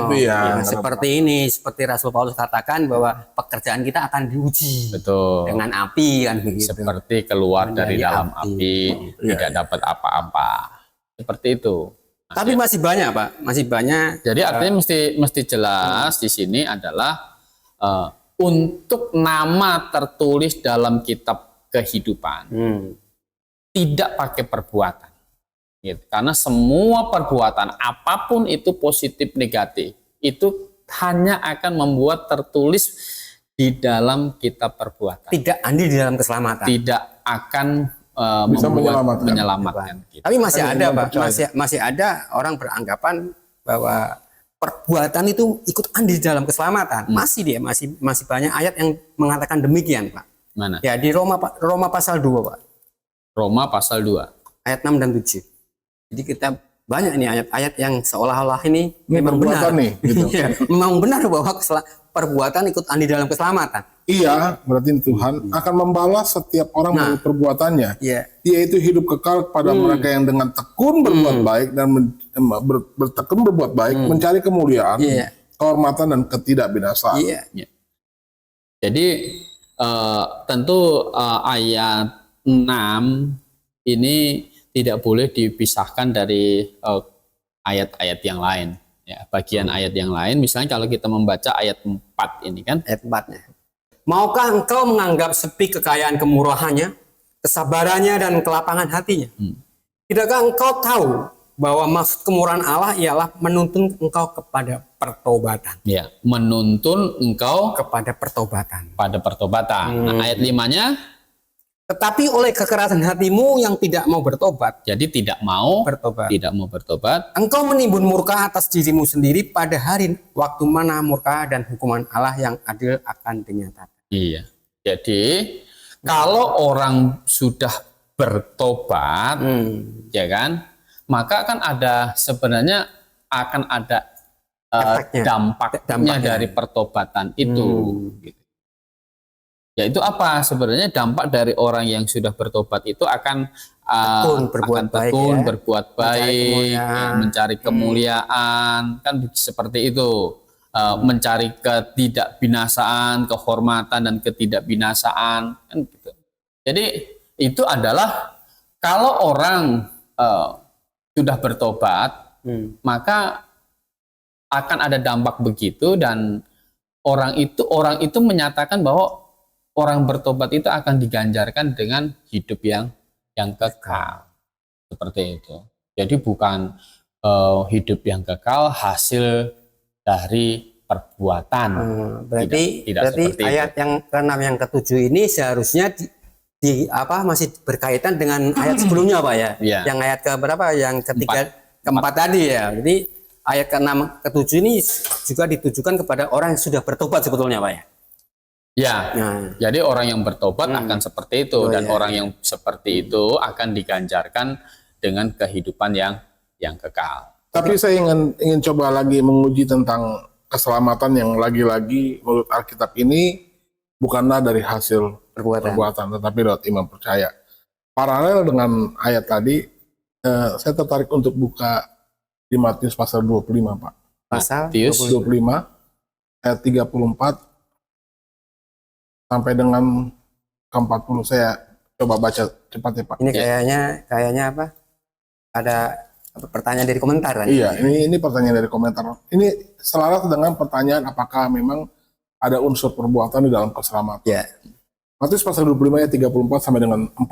Gitu ya. Seperti ini, seperti Rasul Paulus katakan bahwa pekerjaan kita akan diuji. Betul. Dengan api kan begitu. Seperti keluar dari dalam api, tidak dapat apa-apa. Seperti itu. Tapi masih banyak, Pak, masih banyak. Jadi artinya mesti jelas di sini adalah untuk nama tertulis dalam kitab kehidupan tidak pakai perbuatan, gitu. Karena semua perbuatan apapun itu positif negatif itu hanya akan membuat tertulis di dalam kitab perbuatan. Tidak andil di dalam keselamatan. Tidak akan bisa menyelamatkan. Gitu. Tapi masih ada, Pak, masih ada orang beranggapan bahwa perbuatan itu ikut andil di dalam keselamatan. Masih banyak ayat yang mengatakan demikian, Pak. Mana? Ya di Roma pasal 2, Pak. Roma pasal 2 ayat 6 dan 7. Jadi kita banyak ini ayat-ayat yang seolah-olah ini memang benar nih, gitu. memang benar bahwa perbuatan ikut andil dalam keselamatan. Iya, berarti Tuhan akan membalas setiap orang menurut perbuatannya. Yaitu hidup kekal kepada mereka yang dengan tekun berbuat baik dan bertekun berbuat baik, mencari kemuliaan, kehormatan dan ketidakbinasaan. Jadi tentu ayat 6 ini tidak boleh dipisahkan dari ayat-ayat yang lain. Ya, bagian ayat yang lain, misalnya kalau kita membaca ayat 4 ini kan, ayat 4-nya. Maukah engkau menganggap sepi kekayaan kemurahannya, kesabarannya, dan kelapangan hatinya? Tidakkah engkau tahu bahwa maksud kemurahan Allah ialah menuntun engkau kepada pertobatan? Ya, menuntun engkau Kepada pertobatan. pada pertobatan. Nah, ayat 5-nya, Tetapi oleh kekerasan hatimu yang tidak mau bertobat, jadi tidak mau bertobat. engkau menimbun murka atas dirimu sendiri pada hari waktu mana murka dan hukuman Allah yang adil akan dinyatakan. Iya. Jadi kalau orang sudah bertobat, ya kan, maka kan ada sebenarnya akan ada dampaknya dari pertobatan itu. Gitu. Yaitu apa sebenarnya dampak dari orang yang sudah bertobat itu akan tekun, berbuat baik, mencari kemuliaan, kan seperti itu. Mencari ketidakbinasaan, kehormatan dan ketidakbinasaan, kan gitu. Jadi itu adalah kalau orang sudah bertobat, maka akan ada dampak begitu, dan orang itu menyatakan bahwa orang bertobat itu akan diganjarkan dengan hidup yang kekal, seperti itu. Jadi bukan hidup yang kekal hasil dari perbuatan. Berarti tidak ayat itu. yang ke-6 yang ke-7 ini seharusnya masih berkaitan dengan ayat sebelumnya, Pak ya? Ya. Yang ayat ke berapa? Yang ketiga, keempat tadi ya. Jadi ayat ke-6 ke-7 ini juga ditujukan kepada orang yang sudah bertobat sebetulnya, Pak ya? Ya, jadi orang yang bertobat akan seperti itu, dan orang yang seperti itu akan diganjarkan dengan kehidupan yang kekal. Tapi saya ingin coba lagi menguji tentang keselamatan yang lagi-lagi menurut Alkitab ini bukanlah dari hasil perbuatan, tetapi lewat iman percaya. Paralel dengan ayat tadi, saya tertarik untuk buka di Matius pasal 25, Pak. Pasal Matius 25 ayat 34 sampai dengan ke-40. Saya coba baca cepat ya, Pak. Ini kayaknya apa? Ada pertanyaan dari komentar kan? Iya, ini pertanyaan dari komentar. Ini selaras dengan pertanyaan apakah memang ada unsur perbuatan di dalam keselamatan. Ya. Matius pasal 25 ayat 34 sampai dengan 40.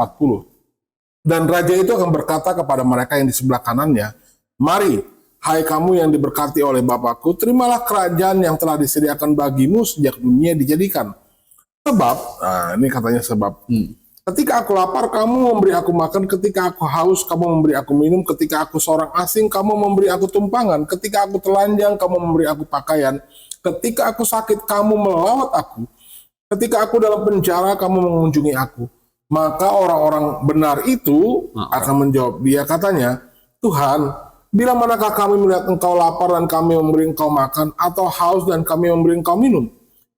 Dan raja itu akan berkata kepada mereka yang di sebelah kanannya, "Mari, hai kamu yang diberkati oleh Bapakku, terimalah kerajaan yang telah disediakan bagimu sejak dunia dijadikan. Sebab," nah ini katanya sebab, "ketika aku lapar, kamu memberi aku makan. Ketika aku haus, kamu memberi aku minum. Ketika aku seorang asing, kamu memberi aku tumpangan. Ketika aku telanjang, kamu memberi aku pakaian. Ketika aku sakit, kamu melawat aku. Ketika aku dalam penjara, kamu mengunjungi aku." Maka orang-orang benar itu akan menjawab dia, katanya, "Tuhan, bila manakah kami melihat engkau lapar dan kami memberi engkau makan, atau haus dan kami memberi engkau minum?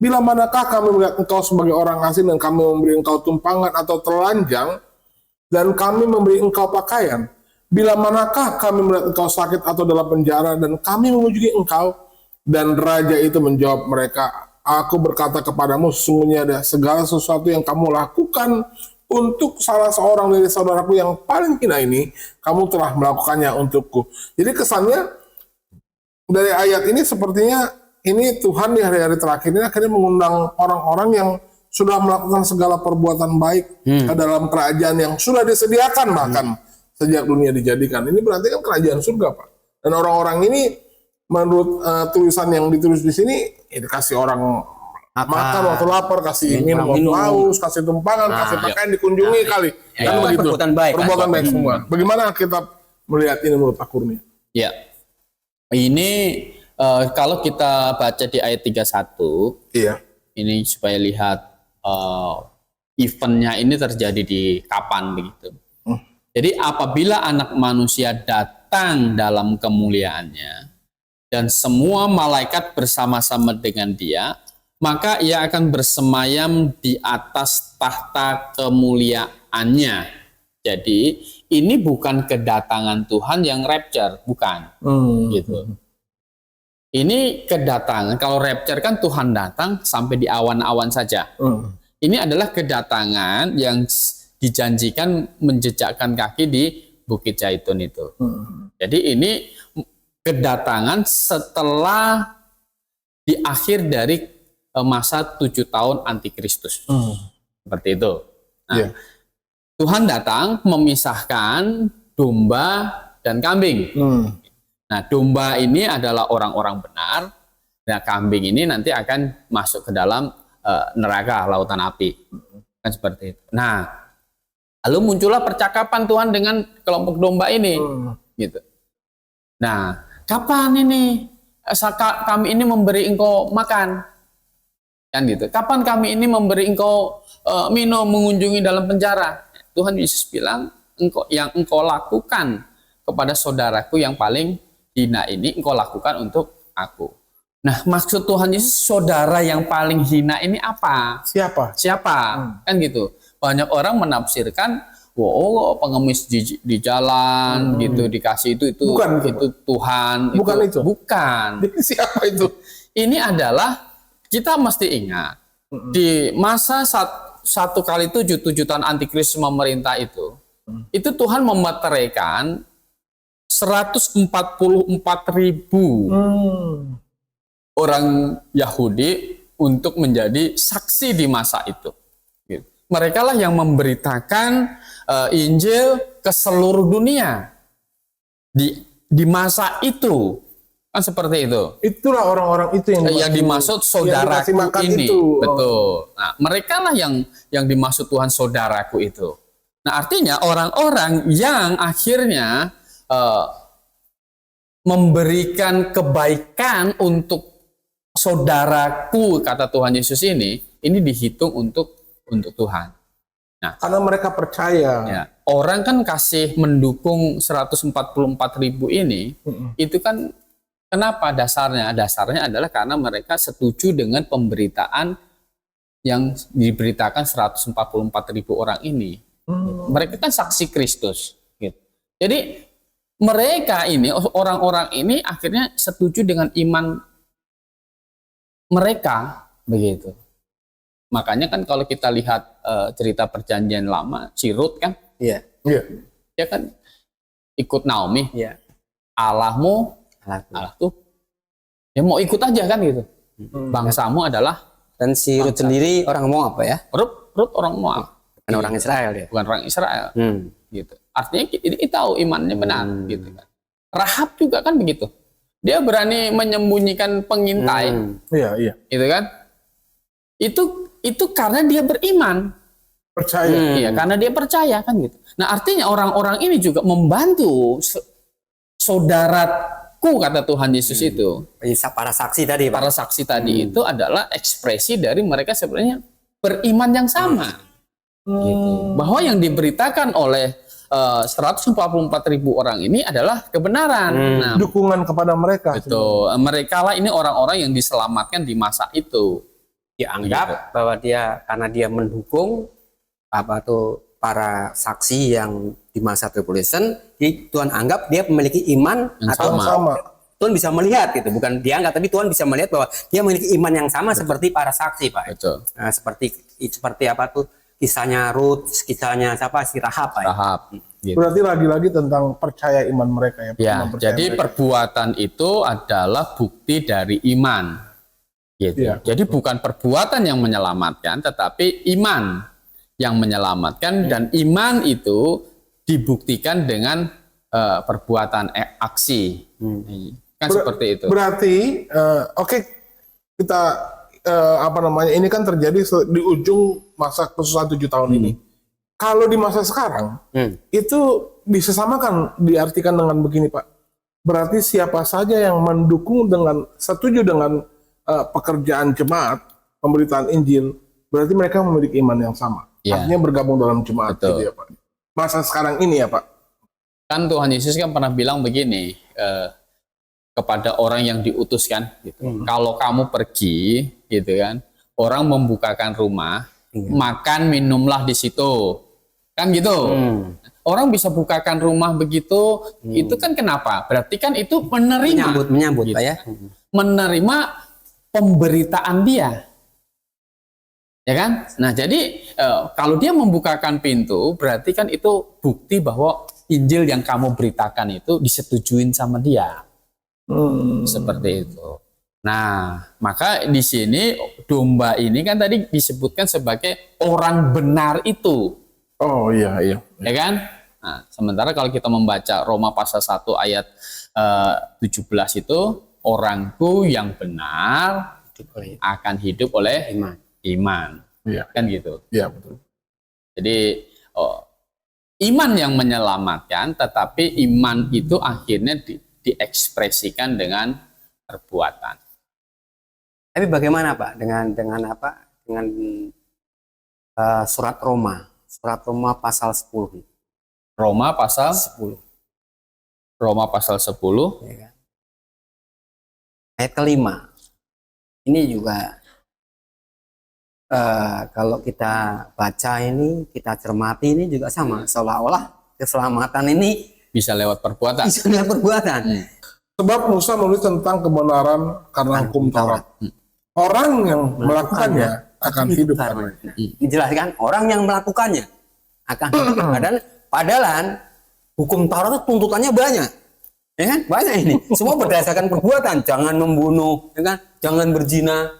Bila manakah kami melihat engkau sebagai orang asing dan kami memberi engkau tumpangan atau telanjang dan kami memberi engkau pakaian? Bila manakah kami melihat engkau sakit atau dalam penjara dan kami mengunjungi engkau?" Dan raja itu menjawab mereka, "Aku berkata kepadamu, sesungguhnya ada segala sesuatu yang kamu lakukan untuk salah seorang dari saudaraku yang paling hina ini, kamu telah melakukannya untukku." Jadi kesannya dari ayat ini sepertinya ini Tuhan di hari-hari terakhir ini akhirnya mengundang orang-orang yang sudah melakukan segala perbuatan baik ke dalam kerajaan yang sudah disediakan bahkan sejak dunia dijadikan. Ini berarti kan kerajaan surga, Pak. Dan orang-orang ini menurut tulisan yang ditulis di sini, dikasih orang makan waktu lapar, kasih minum waktu haus, kasih tumpangan, kasih pakaian, dikunjungi kali. Kan begitu. Perbuatan baik semua. Bagaimana kita melihat ini menurut Pak Kurnia? Ya, ini kalau kita baca di ayat 31, ini supaya lihat eventnya ini terjadi di kapan begitu. Jadi apabila anak manusia datang dalam kemuliaannya dan semua malaikat bersama-sama dengan dia, maka ia akan bersemayam di atas tahta kemuliaannya. Jadi ini bukan kedatangan Tuhan yang rapture, bukan. Gitu. Ini kedatangan, kalau rapture kan Tuhan datang sampai di awan-awan saja. Ini adalah kedatangan yang dijanjikan menjejakkan kaki di Bukit Zaitun itu. Jadi ini kedatangan setelah di akhir dari masa 7 tahun antikristus. Seperti itu. Nah, Iya. Tuhan datang memisahkan domba dan kambing. Nah, domba ini adalah orang-orang benar. Nah, kambing ini nanti akan masuk ke dalam neraka, lautan api. Kan seperti itu. Nah, lalu muncullah percakapan Tuhan dengan kelompok domba ini. Gitu. Nah, kapan ini kami ini memberi engkau makan? Kan gitu. Kapan kami ini memberi engkau minum, mengunjungi dalam penjara? Tuhan Yesus bilang, yang engkau lakukan kepada saudaraku yang paling hina ini, engkau lakukan untuk aku. Nah, maksud Tuhan Yesus saudara yang paling hina ini apa? Siapa? Kan gitu. Banyak orang menafsirkan, wow, pengemis di jalan gitu dikasih itu Bukan itu Tuhan. Bukan itu. Bukan. Jadi siapa itu? Ini adalah kita mesti ingat di masa 1x7 tahun antikristus memerintah itu Tuhan memeteraikan 144.000 orang Yahudi untuk menjadi saksi di masa itu. Mereka lah yang memberitakan Injil ke seluruh dunia di masa itu. Kan seperti itu. Itulah orang-orang itu yang dimaksud saudaraku ini. Itu. Betul. Nah, mereka lah yang dimaksud Tuhan saudaraku itu. Nah, artinya orang-orang yang akhirnya memberikan kebaikan untuk saudaraku, kata Tuhan Yesus ini dihitung untuk Tuhan. Nah, karena mereka percaya. Ya, orang kan kasih mendukung 144.000 ini, itu kan kenapa dasarnya? Dasarnya adalah karena mereka setuju dengan pemberitaan yang diberitakan 144.000 orang ini. Mereka kan saksi Kristus. Gitu. Jadi mereka ini, orang-orang ini akhirnya setuju dengan iman mereka, begitu. Makanya kan kalau kita lihat cerita perjanjian lama, si Rut kan, Iya. dia kan ikut Naomi. Iya. Allah tuh, ya mau ikut aja kan gitu. Bangsamu adalah, Dan si Rut sendiri orang Moab ya? Rut orang Moab, Bukan orang Israel dia. bukan orang Israel. Gitu. Artinya kita tahu imannya benar, gitu kan. Rahab juga kan begitu. Dia berani menyembunyikan pengintai, Iya. gitu kan? Itu karena dia beriman. Percaya. Iya, karena dia percaya kan gitu. Nah, artinya orang-orang ini juga membantu saudaraku, kata Tuhan Yesus itu. Para saksi tadi, Pak. Para saksi tadi itu adalah ekspresi dari mereka sebenarnya beriman yang sama. Gitu. Bahwa yang diberitakan oleh 144.000 orang ini adalah kebenaran. Nah, Dukungan kepada mereka. betul. Mereka lah ini orang-orang yang diselamatkan di masa itu. Dianggap bahwa karena dia mendukung para saksi yang di masa tribulation, Tuhan anggap dia memiliki iman Yang atau sama. Tuhan bisa melihat gitu, bukan dianggap tapi Tuhan bisa melihat bahwa dia memiliki iman yang sama seperti para saksi, Pak. Betul. Nah, seperti apa tuh kisahnya Rut, kisahnya si Rahab, Pak. Rahab. Gitu. Berarti lagi-lagi tentang percaya iman mereka ya. Ya, Iman percaya jadi mereka. perbuatan itu adalah bukti dari iman. Gitu. Iya. Jadi bukan perbuatan yang menyelamatkan, tetapi iman yang menyelamatkan, dan iman itu dibuktikan dengan perbuatan aksi. Kan seperti itu. Berarti oke, kita ini kan terjadi di ujung masa kesusahan 7 tahun ini. Kalau di masa sekarang itu disesamakan, diartikan dengan begini, Pak. Berarti siapa saja yang mendukung setuju dengan pekerjaan jemaat, pemberitaan Injil, berarti mereka memiliki iman yang sama. Ya. Artinya bergabung dalam jemaat. Betul. Gitu ya, Pak. Masa sekarang ini ya, Pak. Kan Tuhan Yesus kan pernah bilang begini kepada orang yang diutuskan, gitu. Kalau kamu pergi, gitu kan, orang membukakan rumah, makan minumlah di situ, kan gitu. Orang bisa bukakan rumah begitu, itu kan kenapa? Berarti kan itu menerima, menyambut, gitu. Pak ya. Menerima pemberitaan dia, ya kan? Nah, jadi kalau dia membukakan pintu, berarti kan itu bukti bahwa Injil yang kamu beritakan itu disetujuin sama dia. Seperti itu. Nah, maka di sini domba ini kan tadi disebutkan sebagai orang benar itu. Oh iya. Ya kan? Nah, sementara kalau kita membaca Roma pasal 1 ayat 17 itu, orangku yang benar akan hidup oleh iman. Iya. Kan gitu. Iya, betul. Jadi iman yang menyelamatkan, tetapi iman itu akhirnya diekspresikan dengan perbuatan. Tapi bagaimana Pak dengan apa? Dengan surat Roma pasal 10. Roma pasal 10. Roma pasal 10 Ya kan? Ayat kelima. Ini juga kalau kita baca ini, kita cermati ini juga sama, seolah-olah keselamatan ini bisa lewat perbuatan. bisa lewat perbuatan. Sebab Musa menulis tentang kebenaran karena hukum Taurat. Orang yang melakukannya akan hidup karena. Dijelaskan orang yang melakukannya akan hidup. Padahal hukum Taurat itu tuntutannya banyak. Ya kan? Banyak ini. Semua berdasarkan perbuatan. Jangan membunuh, ya kan? Jangan berzina.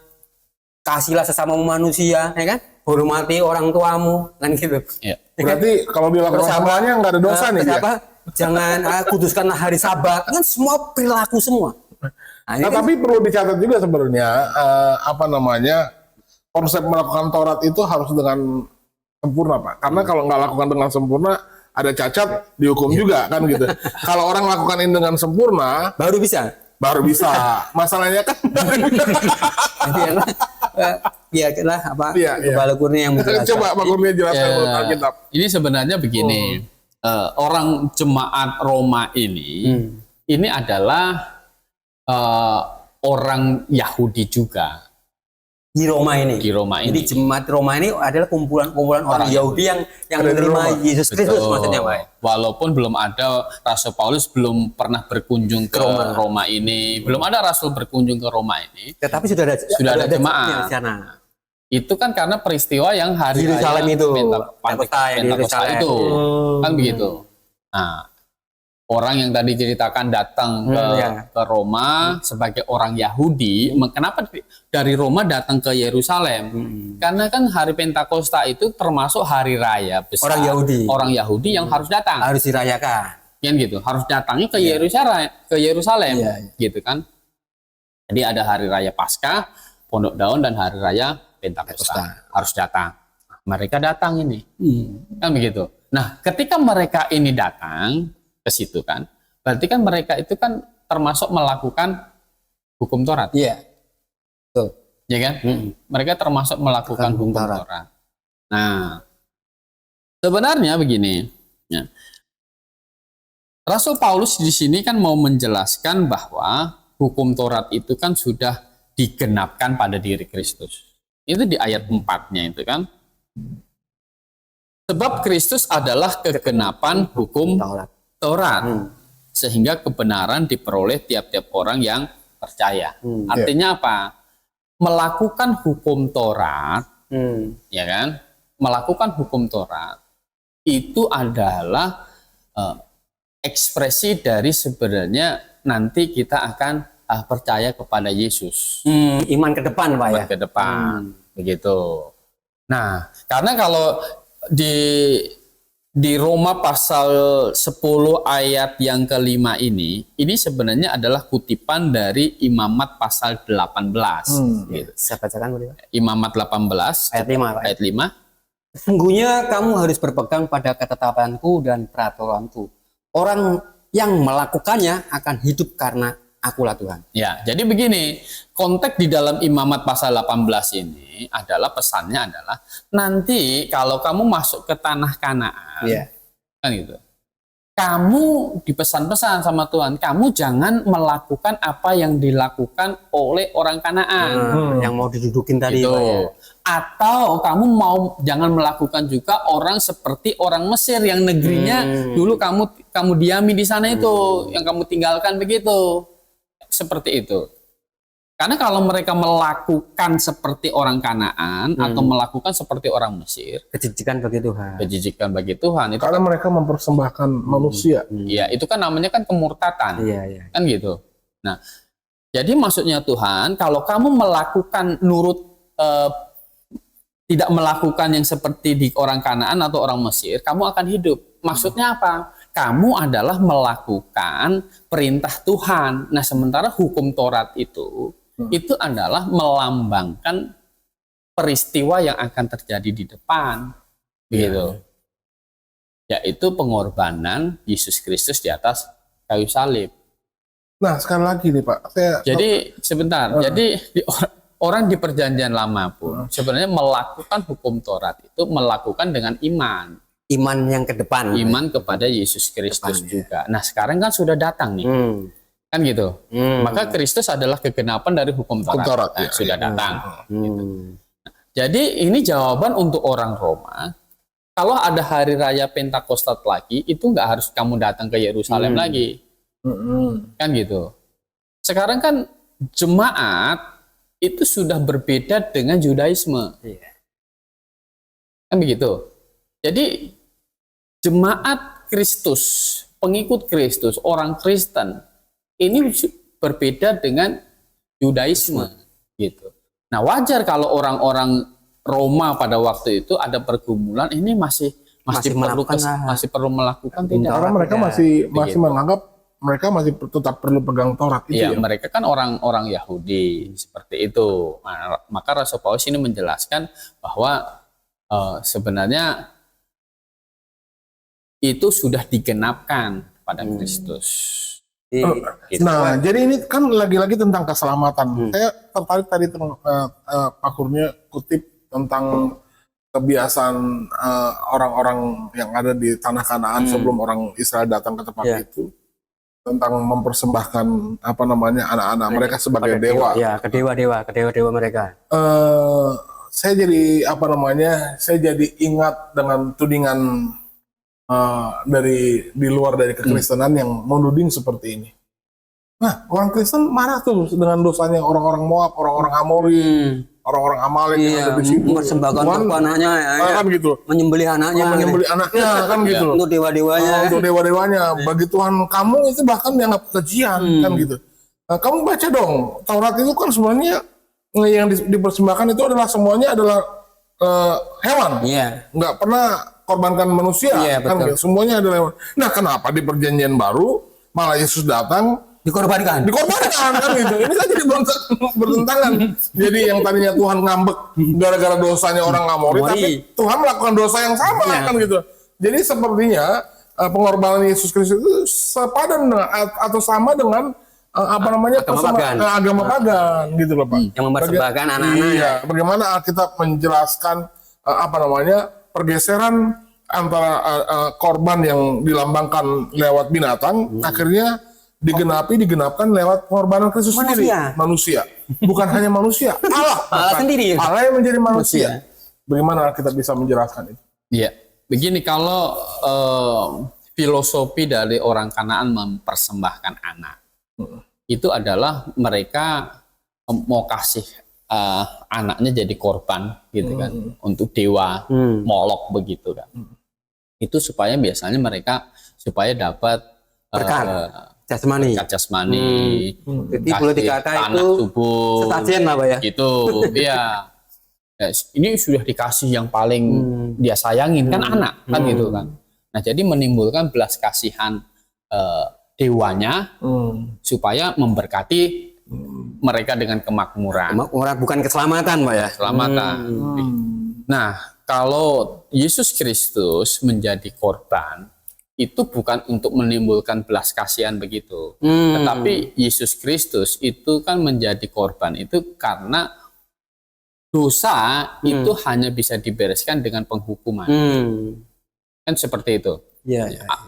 Kasihlah sesama manusia, ya kan? Hormati orang tuamu, kan gitu. Ya. Berarti kalau dilakukan semuanya nggak ada dosa nih ya? Jangan kuduskanlah hari Sabat. Kan semua perilaku semua. Nah, tapi perlu dicatat juga sebenarnya konsep melakukan Taurat itu harus dengan sempurna, Pak. Karena kalau nggak lakukan dengan sempurna ada cacat dihukum juga kan gitu. Kalau orang lakukan ini dengan sempurna baru bisa. Masalahnya kan biarlah Kepala Kurnia yang menjelaskan. Coba Pak Kurnia jelaskan menurut Alkitab. Ini sebenarnya begini. Orang jemaat Roma ini adalah orang Yahudi juga di Roma ini. Jadi jemaat Roma ini adalah kumpulan orang Yahudi yang menerima Yesus Kristus, maksudnya Pak. Walaupun belum ada Rasul Paulus belum pernah berkunjung ke Roma ini, belum ada Rasul berkunjung ke Roma ini. Tetapi sudah ada jemaat di sana. Itu kan karena peristiwa yang hari Yerusalem itu, Pentakosta itu, kan begitu. Nah, orang yang tadi ceritakan datang ke Roma sebagai orang Yahudi, kenapa dari Roma datang ke Yerusalem? Karena kan hari Pentakosta itu termasuk hari raya besar orang Yahudi yang harus datang, harus dirayakan, kan gitu, harus datangi ke Yerusalem, gitu kan. Jadi ada hari raya Paskah, Pondok Daun, dan hari raya Pentakosta harus datang. Mereka datang ini, kan begitu. Nah, ketika mereka ini datang ke situ kan, berarti kan mereka itu kan termasuk melakukan hukum Taurat. Iya, betul. Ya kan? Mereka termasuk melakukan hukum Taurat. Nah, sebenarnya begini, ya. Rasul Paulus di sini kan mau menjelaskan bahwa hukum Taurat itu kan sudah digenapkan pada diri Kristus. Itu di ayat 4-nya itu kan. Sebab Kristus adalah kegenapan hukum Taurat. Sehingga kebenaran diperoleh tiap-tiap orang yang percaya. Artinya apa? Melakukan hukum Taurat, ya kan? Melakukan hukum Taurat itu adalah ekspresi dari sebenarnya nanti kita akan percaya kepada Yesus. Iman ke depan, Pak, iman ke depan, begitu. Nah, karena kalau di Roma pasal 10 ayat yang kelima ini sebenarnya adalah kutipan dari Imamat pasal 18. Gitu. Saya bacakan boleh, Pak? Imamat 18 ayat 5, Pak. Ayat 5. Sesungguhnya kamu harus berpegang pada ketetapanku dan peraturanku. Orang yang melakukannya akan hidup karena akulah Tuhan. Ya, jadi begini, konteks di dalam Imamat pasal 18 ini adalah pesannya adalah nanti kalau kamu masuk ke tanah Kanaan, kan gitu. Kamu dipesan-pesan sama Tuhan, kamu jangan melakukan apa yang dilakukan oleh orang Kanaan. Yang mau didudukin tadi, gitu. Pak, ya. Atau kamu jangan melakukan juga orang seperti orang Mesir yang negerinya dulu kamu diami di sana itu, yang kamu tinggalkan begitu. Seperti itu. Karena kalau mereka melakukan seperti orang Kanaan atau melakukan seperti orang Mesir, kejijikan bagi Tuhan. Kejijikan bagi Tuhan. Itu karena mereka mempersembahkan manusia. Iya, itu kan namanya kan kemurtatan. Iya. Kan gitu. Nah, jadi maksudnya Tuhan, kalau kamu melakukan nurut eh, tidak melakukan yang seperti di orang Kanaan atau orang Mesir, kamu akan hidup. Maksudnya apa? Kamu adalah melakukan perintah Tuhan. Nah, sementara hukum Taurat itu adalah melambangkan peristiwa yang akan terjadi di depan, begitu. Yaitu pengorbanan Yesus Kristus di atas kayu salib. Nah, sekali lagi nih Pak, Jadi sebentar, jadi orang di Perjanjian Lama pun sebenarnya melakukan hukum Taurat itu melakukan dengan iman. Iman yang ke depan. Iman kepada Yesus Kristus juga. Nah, sekarang kan sudah datang nih. Kan gitu. Maka Kristus adalah kegenapan dari hukum Taurat. Nah, sudah datang. Gitu. Jadi ini jawaban untuk orang Roma. Kalau ada hari raya Pentakosta lagi, itu nggak harus kamu datang ke Yerusalem lagi. Kan gitu. Sekarang kan jemaat itu sudah berbeda dengan Judaisme. Kan begitu. Jadi jemaat Kristus, pengikut Kristus, orang Kristen ini berbeda dengan Judaisme gitu. Nah, wajar kalau orang-orang Roma pada waktu itu ada pergumulan, ini masih perlu melakukan tidak. Karena mereka masih menganggap mereka masih tetap perlu pegang Taurat itu. Iya, mereka kan orang-orang Yahudi seperti itu. Nah, maka Rasul Paulus ini menjelaskan bahwa sebenarnya itu sudah digenapkan pada Kristus. Gitu. Nah, jadi ini kan lagi-lagi tentang keselamatan. Saya tertarik tadi Pak Kurnia kutip tentang kebiasaan orang-orang yang ada di tanah Kanaan sebelum orang Israel datang ke tempat itu, tentang mempersembahkan anak-anak mereka sebagai dewa. Ya, ke dewa-dewa mereka. Saya jadi saya jadi ingat dengan tudingan dari di luar dari kekristenan yang menuding seperti ini. Nah, orang Kristen marah tuh dengan dosanya orang-orang Moab, orang-orang Amori, orang-orang Amalek yang ada di situ. Mempersembahkan anaknya, kan gitu. Menyembelih anaknya, kan gitu. Untuk dewa-dewanya. Untuk dewa-dewanya. Bagi Tuhan kamu itu bahkan dianggap kejian, kan gitu. Nah, kamu baca dong, Taurat itu kan sebenarnya yang dipersembahkan itu adalah semuanya adalah hewan. Nggak pernah korbankan manusia, kan gitu. Semuanya adalah hewan. Nah, kenapa di Perjanjian Baru malah Yesus datang dikorbankan kan gitu. Ini kan jadi bertentangan. Jadi yang tadinya Tuhan ngambek gara-gara dosanya orang Amori, tapi Tuhan melakukan dosa yang sama kan gitu. Jadi sepertinya pengorbanan Yesus Kristus itu sepadan dengan, atau sama dengan agama pagan gitu loh Pak. Yang mempersembahkan anak-anak. Iya, bagaimana Alkitab menjelaskan pergeseran antara korban yang dilambangkan lewat binatang akhirnya digenapkan lewat pengorbanan Kristus sendiri. Manusia. Bukan hanya manusia, Allah sendiri. Allah yang menjadi manusia. Bagaimana kita bisa menjelaskan itu? Iya, begini, kalau filosofi dari orang Kanaan mempersembahkan anak, itu adalah mereka mau kasih anaknya jadi korban gitu kan, untuk dewa Molok begitu kan. Itu supaya biasanya mereka dapat jasmani. Jadi boleh dikata itu subur, sesajen lah Pak ya. Gitu, iya. Ya, ini sudah dikasih yang paling dia sayangin kan anak kan gitu kan. Nah, jadi menimbulkan belas kasihan dewanya supaya memberkati mereka dengan kemakmuran. Bukan keselamatan Pak ya. Keselamatan. Nah, kalau Yesus Kristus menjadi korban, itu bukan untuk menimbulkan belas kasihan begitu. Tetapi Yesus Kristus itu kan menjadi korban itu karena dosa itu hanya bisa dibereskan dengan penghukuman. Kan seperti itu.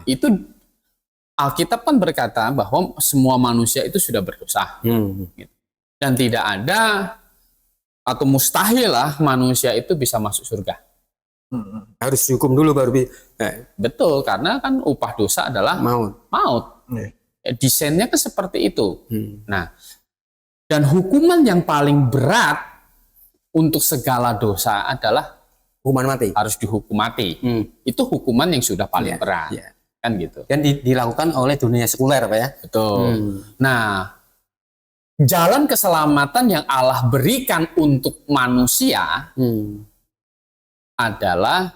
Itu Alkitab kan berkata bahwa semua manusia itu sudah berdosa. Dan tidak ada atau mustahil lah manusia itu bisa masuk surga. Harus dihukum dulu baru Betul, karena kan upah dosa adalah maut. Desainnya kan seperti itu. Nah, dan hukuman yang paling berat untuk segala dosa adalah hukuman mati. Harus dihukum mati. Itu hukuman yang sudah paling berat. Kan gitu. Dan dilakukan oleh dunia sekuler Pak ya. Betul. Nah, jalan keselamatan yang Allah berikan untuk manusia adalah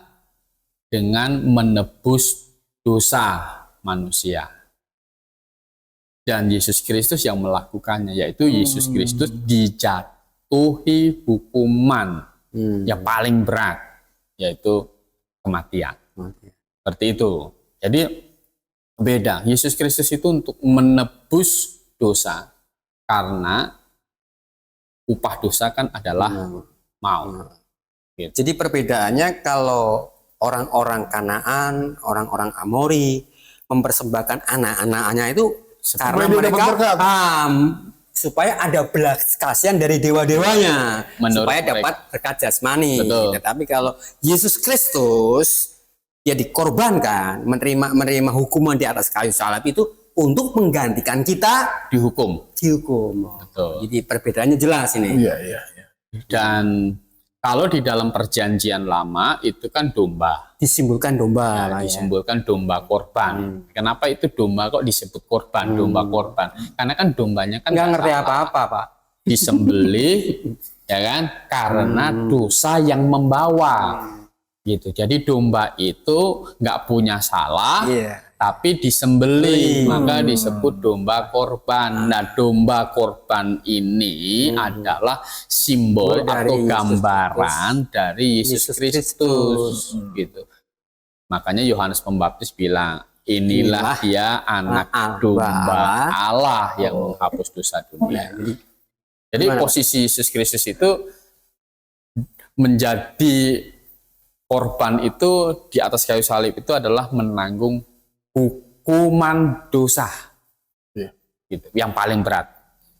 dengan menebus dosa manusia. Dan Yesus Kristus yang melakukannya, yaitu Yesus Kristus dijatuhi hukuman yang paling berat, yaitu kematian. Seperti itu. Jadi beda. Yesus Kristus itu untuk menebus dosa, karena upah dosa kan adalah maut. Gitu. Jadi perbedaannya kalau orang-orang Kanaan, orang-orang Amori mempersembahkan anak-anaknya itu karena mereka supaya ada belas kasihan dari dewa-dewanya, supaya dapat berkat jasmani. Tetapi kalau Yesus Kristus ya dikorbankan, menerima hukuman di atas kayu salib itu untuk menggantikan kita dihukum. Betul. Jadi perbedaannya jelas ini. Iya. Dan kalau di dalam perjanjian lama itu kan domba. Disimbolkan domba. Disimbolkan domba korban. Kenapa itu domba kok disebut korban? Domba korban. Karena kan dombanya kan nggak ngerti apa-apa, Pak. Disembelih, ya kan? Karena dosa yang membawa. Gitu. Jadi domba itu nggak punya salah. Tapi disembelih, maka disebut domba korban. Nah, domba korban ini adalah simbol atau gambaran dari Yesus Kristus. Gitu. Makanya Yohanes Pembaptis bilang, inilah dia anak domba Allah yang menghapus dosa dunia. Jadi posisi Yesus Kristus itu menjadi korban itu di atas kayu salib itu adalah menanggung hukuman dosa, gitu, yang paling berat,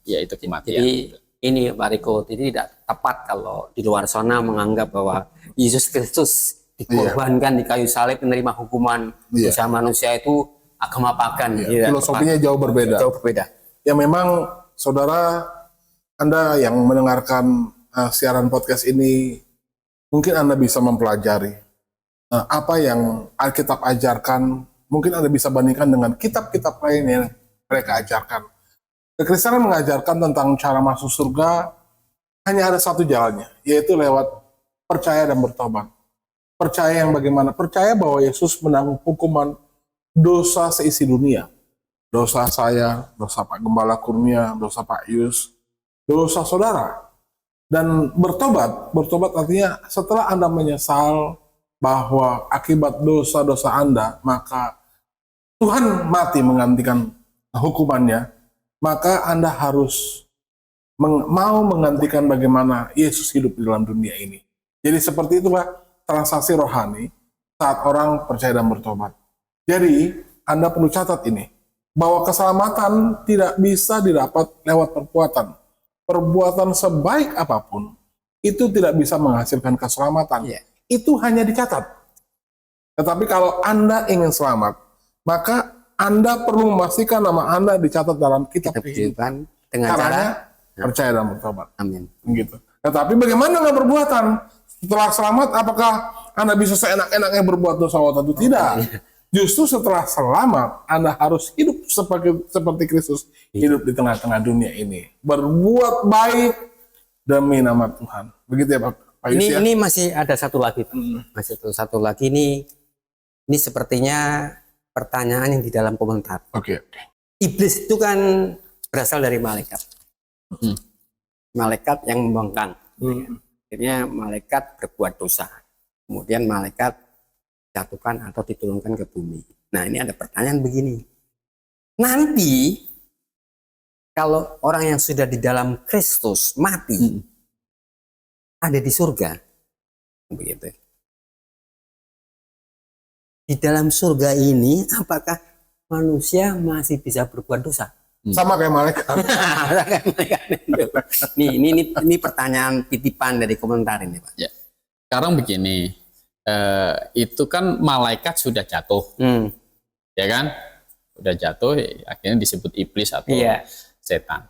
yaitu kematian. Jadi ini Pak Riko, jadi tidak tepat kalau di luar sana menganggap bahwa Yesus Kristus dikorbankan di kayu salib menerima hukuman dosa manusia itu agama pagan. Filosofinya jauh berbeda. Ya memang saudara, Anda yang mendengarkan siaran podcast ini, mungkin Anda bisa mempelajari apa yang Alkitab ajarkan. Mungkin Anda bisa bandingkan dengan kitab-kitab lain yang mereka ajarkan. Kekristenan mengajarkan tentang cara masuk surga hanya ada satu jalannya, yaitu lewat percaya dan bertobat. Percaya yang bagaimana? Percaya bahwa Yesus menanggung hukuman dosa seisi dunia. Dosa saya, dosa Pak Gembala Kurnia, dosa Pak Yus, dosa saudara. Dan bertobat artinya setelah Anda menyesal bahwa akibat dosa-dosa Anda, maka Tuhan mati menggantikan hukumannya, maka Anda harus mau menggantikan bagaimana Yesus hidup di dalam dunia ini. Jadi seperti itulah transaksi rohani saat orang percaya dan bertobat. Jadi Anda perlu catat ini, bahwa keselamatan tidak bisa didapat lewat perbuatan. Perbuatan sebaik apapun itu tidak bisa menghasilkan keselamatan. Itu hanya dicatat. Tetapi kalau Anda ingin selamat, maka Anda perlu memastikan nama Anda dicatat dalam kitab kehidupan dengan cara percaya dan bertobat. Amin. Gitu. Tetapi bagaimana dengan perbuatan? Setelah selamat, apakah Anda bisa seenak-enaknya berbuat dosa waktu itu? Tidak. Justru setelah selamat, Anda harus hidup seperti Kristus hidup di tengah-tengah dunia ini. Berbuat baik demi nama Tuhan. Begitu ya Pak Yus, ini masih ada satu lagi, Pak. Masih satu lagi ini sepertinya pertanyaan yang di dalam komentar. Oke. Iblis itu kan berasal dari malaikat. Malaikat yang membangkang. Akhirnya malaikat berbuat dosa. Kemudian malaikat jatuhkan atau diturunkan ke bumi. Nah, ini ada pertanyaan begini. Nanti kalau orang yang sudah di dalam Kristus mati ada di surga. Begitu. Di dalam surga ini apakah manusia masih bisa berbuat dosa? Sama kayak malaikat. Ini pertanyaan titipan dari komentar ini, Pak. Ya. Sekarang begini, itu kan malaikat sudah jatuh, ya kan? Sudah jatuh, akhirnya disebut iblis atau setan.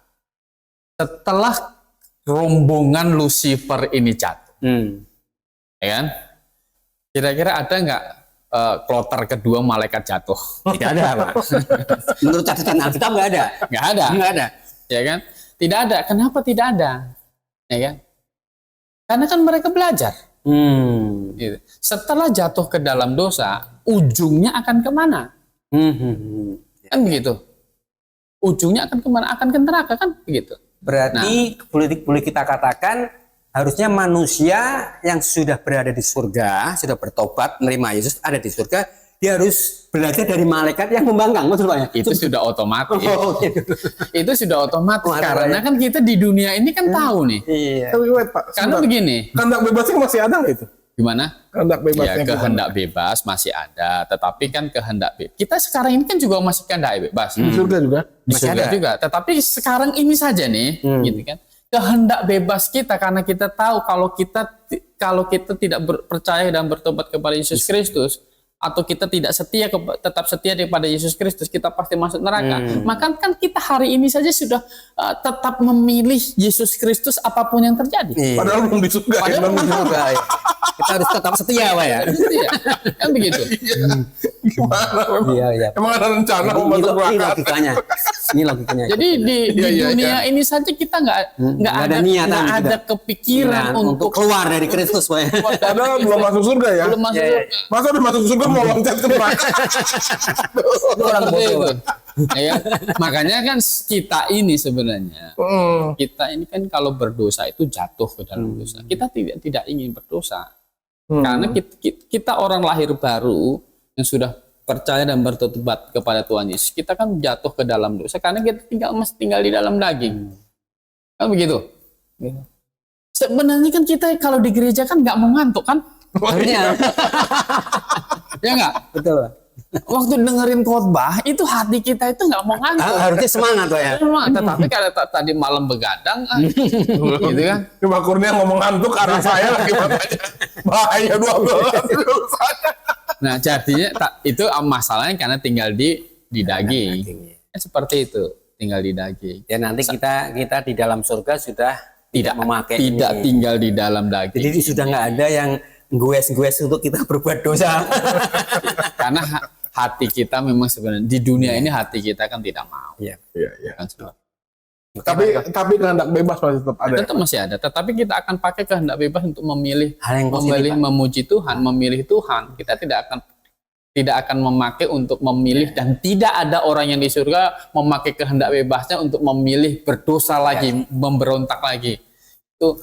Setelah rombongan Lucifer ini jatuh, ya kan? Kira-kira ada nggak kloter kedua malaikat jatuh? Tidak ada, Pak. Menurut catatan Alkitab nggak ada. Nggak ada. Nggak ada. Ya kan? Tidak ada. Kenapa tidak ada? Ya kan? Karena kan mereka belajar. Gitu. Setelah jatuh ke dalam dosa, ujungnya akan kemana? Kan begitu. Ujungnya akan kemana? Akan ke neraka, kan begitu. Berarti boleh kita katakan harusnya manusia yang sudah berada di surga, sudah bertobat menerima Yesus ada di surga, dia harus belajar dari malaikat yang membangkang, betul Pak ya? Itu sudah otomatis. Gitu. Itu sudah otomatis karena kan kita di dunia ini kan tahu nih. Iya. Tapi wait, Pak, Karena sebentar. begini. Kehendak bebasnya masih ada nggak itu? Gimana? Kehendak Ya, bebasnya kehendak bebas masih ada, tetapi kan kehendak bebas. Kita sekarang ini kan juga masih kehendak bebas. di surga juga. Di Masih surga ada. juga. Tetapi sekarang ini saja nih, gitu kan. Kehendak bebas kita karena kita tahu kalau kita tidak percaya dan bertobat kepada Yesus Kristus, atau kita tidak tetap setia kepada Yesus Kristus, kita pasti masuk neraka. Maka kan kita hari ini saja sudah tetap memilih Yesus Kristus apapun yang terjadi. Iya. Padahal belum di surga. Padahal ya, belum belum di di surga. Kita harus tetap setia Pak ya. Iya, kan begitu. Gimana? Iya, iya. Emang ada rencana mau Ini masuk neraka? logikanya. Ini logikanya. Jadi di dunia ini saja kita nggak ada niatan nggak kita. ada kepikiran untuk keluar dari Kristus Pak ya. Padahal belum masuk surga ya. belum masuk Iya, surga. Masa udah masuk surga mau loncat ke neraka? Orang Seperti bodoh. itu. Ya, makanya kan kita ini sebenarnya kita ini kan kalau berdosa itu jatuh ke dalam dosa. Kita tidak ingin berdosa. Karena kita orang lahir baru yang sudah percaya dan bertobat kepada Tuhan Yesus, kita kan jatuh ke dalam dosa karena kita masih tinggal di dalam daging. Kan begitu? Sebenarnya kan kita kalau di gereja kan nggak mau ngantuk kan? Harusnya. Ya nggak? Betul Pak. Waktu dengerin khotbah itu hati kita itu nggak mau ngantuk. Harusnya semangat Pak ya. Tetapi kalau tadi malam begadang, gitu kan? Ini Mbak Kurnia ngomong ngantuk karena saya lagi makanya bahaya 12 Nah jadinya itu masalahnya karena tinggal di daging. Seperti itu, tinggal di daging. Ya nanti kita di dalam surga sudah tidak memakai Tidak ini. tinggal di dalam daging. Jadi sudah nggak ada yang gues-gues untuk kita berbuat dosa. Karena hati kita memang sebenarnya di dunia ini hati kita kan tidak mau. Iya. Iya. Kan seperti Tapi kehendak bebas masih tetap ada. tetap masih ada, tetapi kita akan pakai kehendak bebas untuk memilih, Hal yang positif, Pak. memuji Tuhan, memilih Tuhan. Kita tidak akan memakai untuk memilih, dan tidak ada orang yang di surga memakai kehendak bebasnya untuk memilih berdosa lagi, memberontak lagi. Itu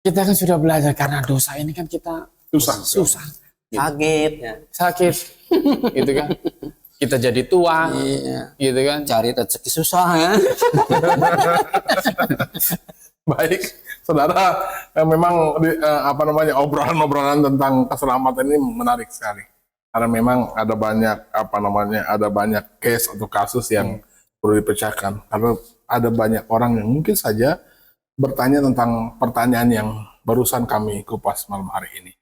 kita kan sudah belajar karena dosa ini kan kita susah, Sakit ya. sakit, gitu kan. Kita jadi tua, Iya. gitu kan. Cari rezeki susah ya. Baik, saudara, memang obrolan-obrolan tentang keselamatan ini menarik sekali. Karena memang ada banyak case atau kasus yang perlu dipecahkan. Karena ada banyak orang yang mungkin saja bertanya tentang pertanyaan yang barusan kami kupas malam hari ini.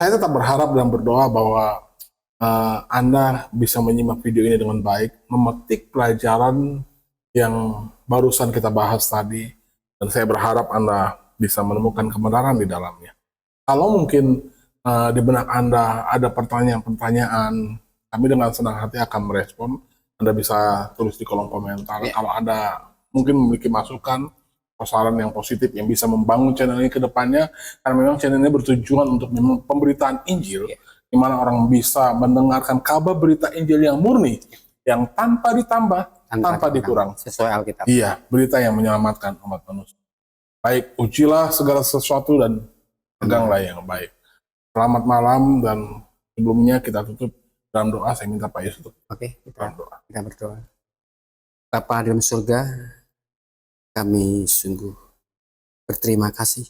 Saya tetap berharap dan berdoa bahwa Anda bisa menyimak video ini dengan baik, memetik pelajaran yang barusan kita bahas tadi, dan saya berharap Anda bisa menemukan kebenaran di dalamnya. Kalau mungkin di benak Anda ada pertanyaan-pertanyaan, kami dengan senang hati akan merespon. Anda bisa tulis di kolom komentar. Kalau Anda mungkin memiliki masukan, saran yang positif yang bisa membangun channel ini ke depannya, karena memang channel ini bertujuan untuk memang pemberitaan Injil, di mana orang bisa mendengarkan kabar berita Injil yang murni, yang tanpa ditambah, tanpa dikurang. Sesuai Alkitab. Iya, berita yang menyelamatkan umat manusia. Baik, ujilah segala sesuatu dan peganglah yang baik. Selamat malam, dan sebelumnya kita tutup dalam doa. Saya minta Pak Yesus untuk Oke, dalam doa. kita berdoa. Bapa dalam surga, kami sungguh berterima kasih.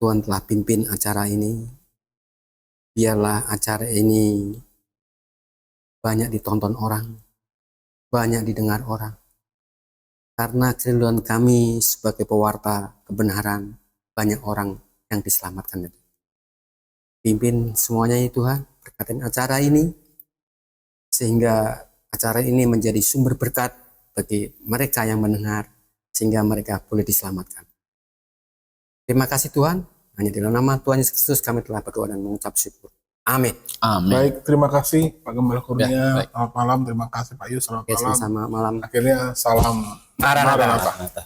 Tuhan telah pimpin acara ini. Biarlah acara ini banyak ditonton orang, banyak didengar orang. Karena kerinduan kami sebagai pewarta kebenaran, banyak orang yang diselamatkan. Pimpin semuanya ya Tuhan, berkatin acara ini, sehingga acara ini menjadi sumber berkat bagi mereka yang mendengar, sehingga mereka boleh diselamatkan. Terima kasih Tuhan, hanya dalam nama Tuhan Yesus Kristus kami telah berdoa dan mengucap syukur. Amin. Amin. Baik, terima kasih Pak Gembala Kurnia. Ya, baik. Selamat malam. Terima kasih Pak Yus. Selamat Oke, malam. sama malam. Akhirnya salam Maranatha. Maranatha. Maranatha.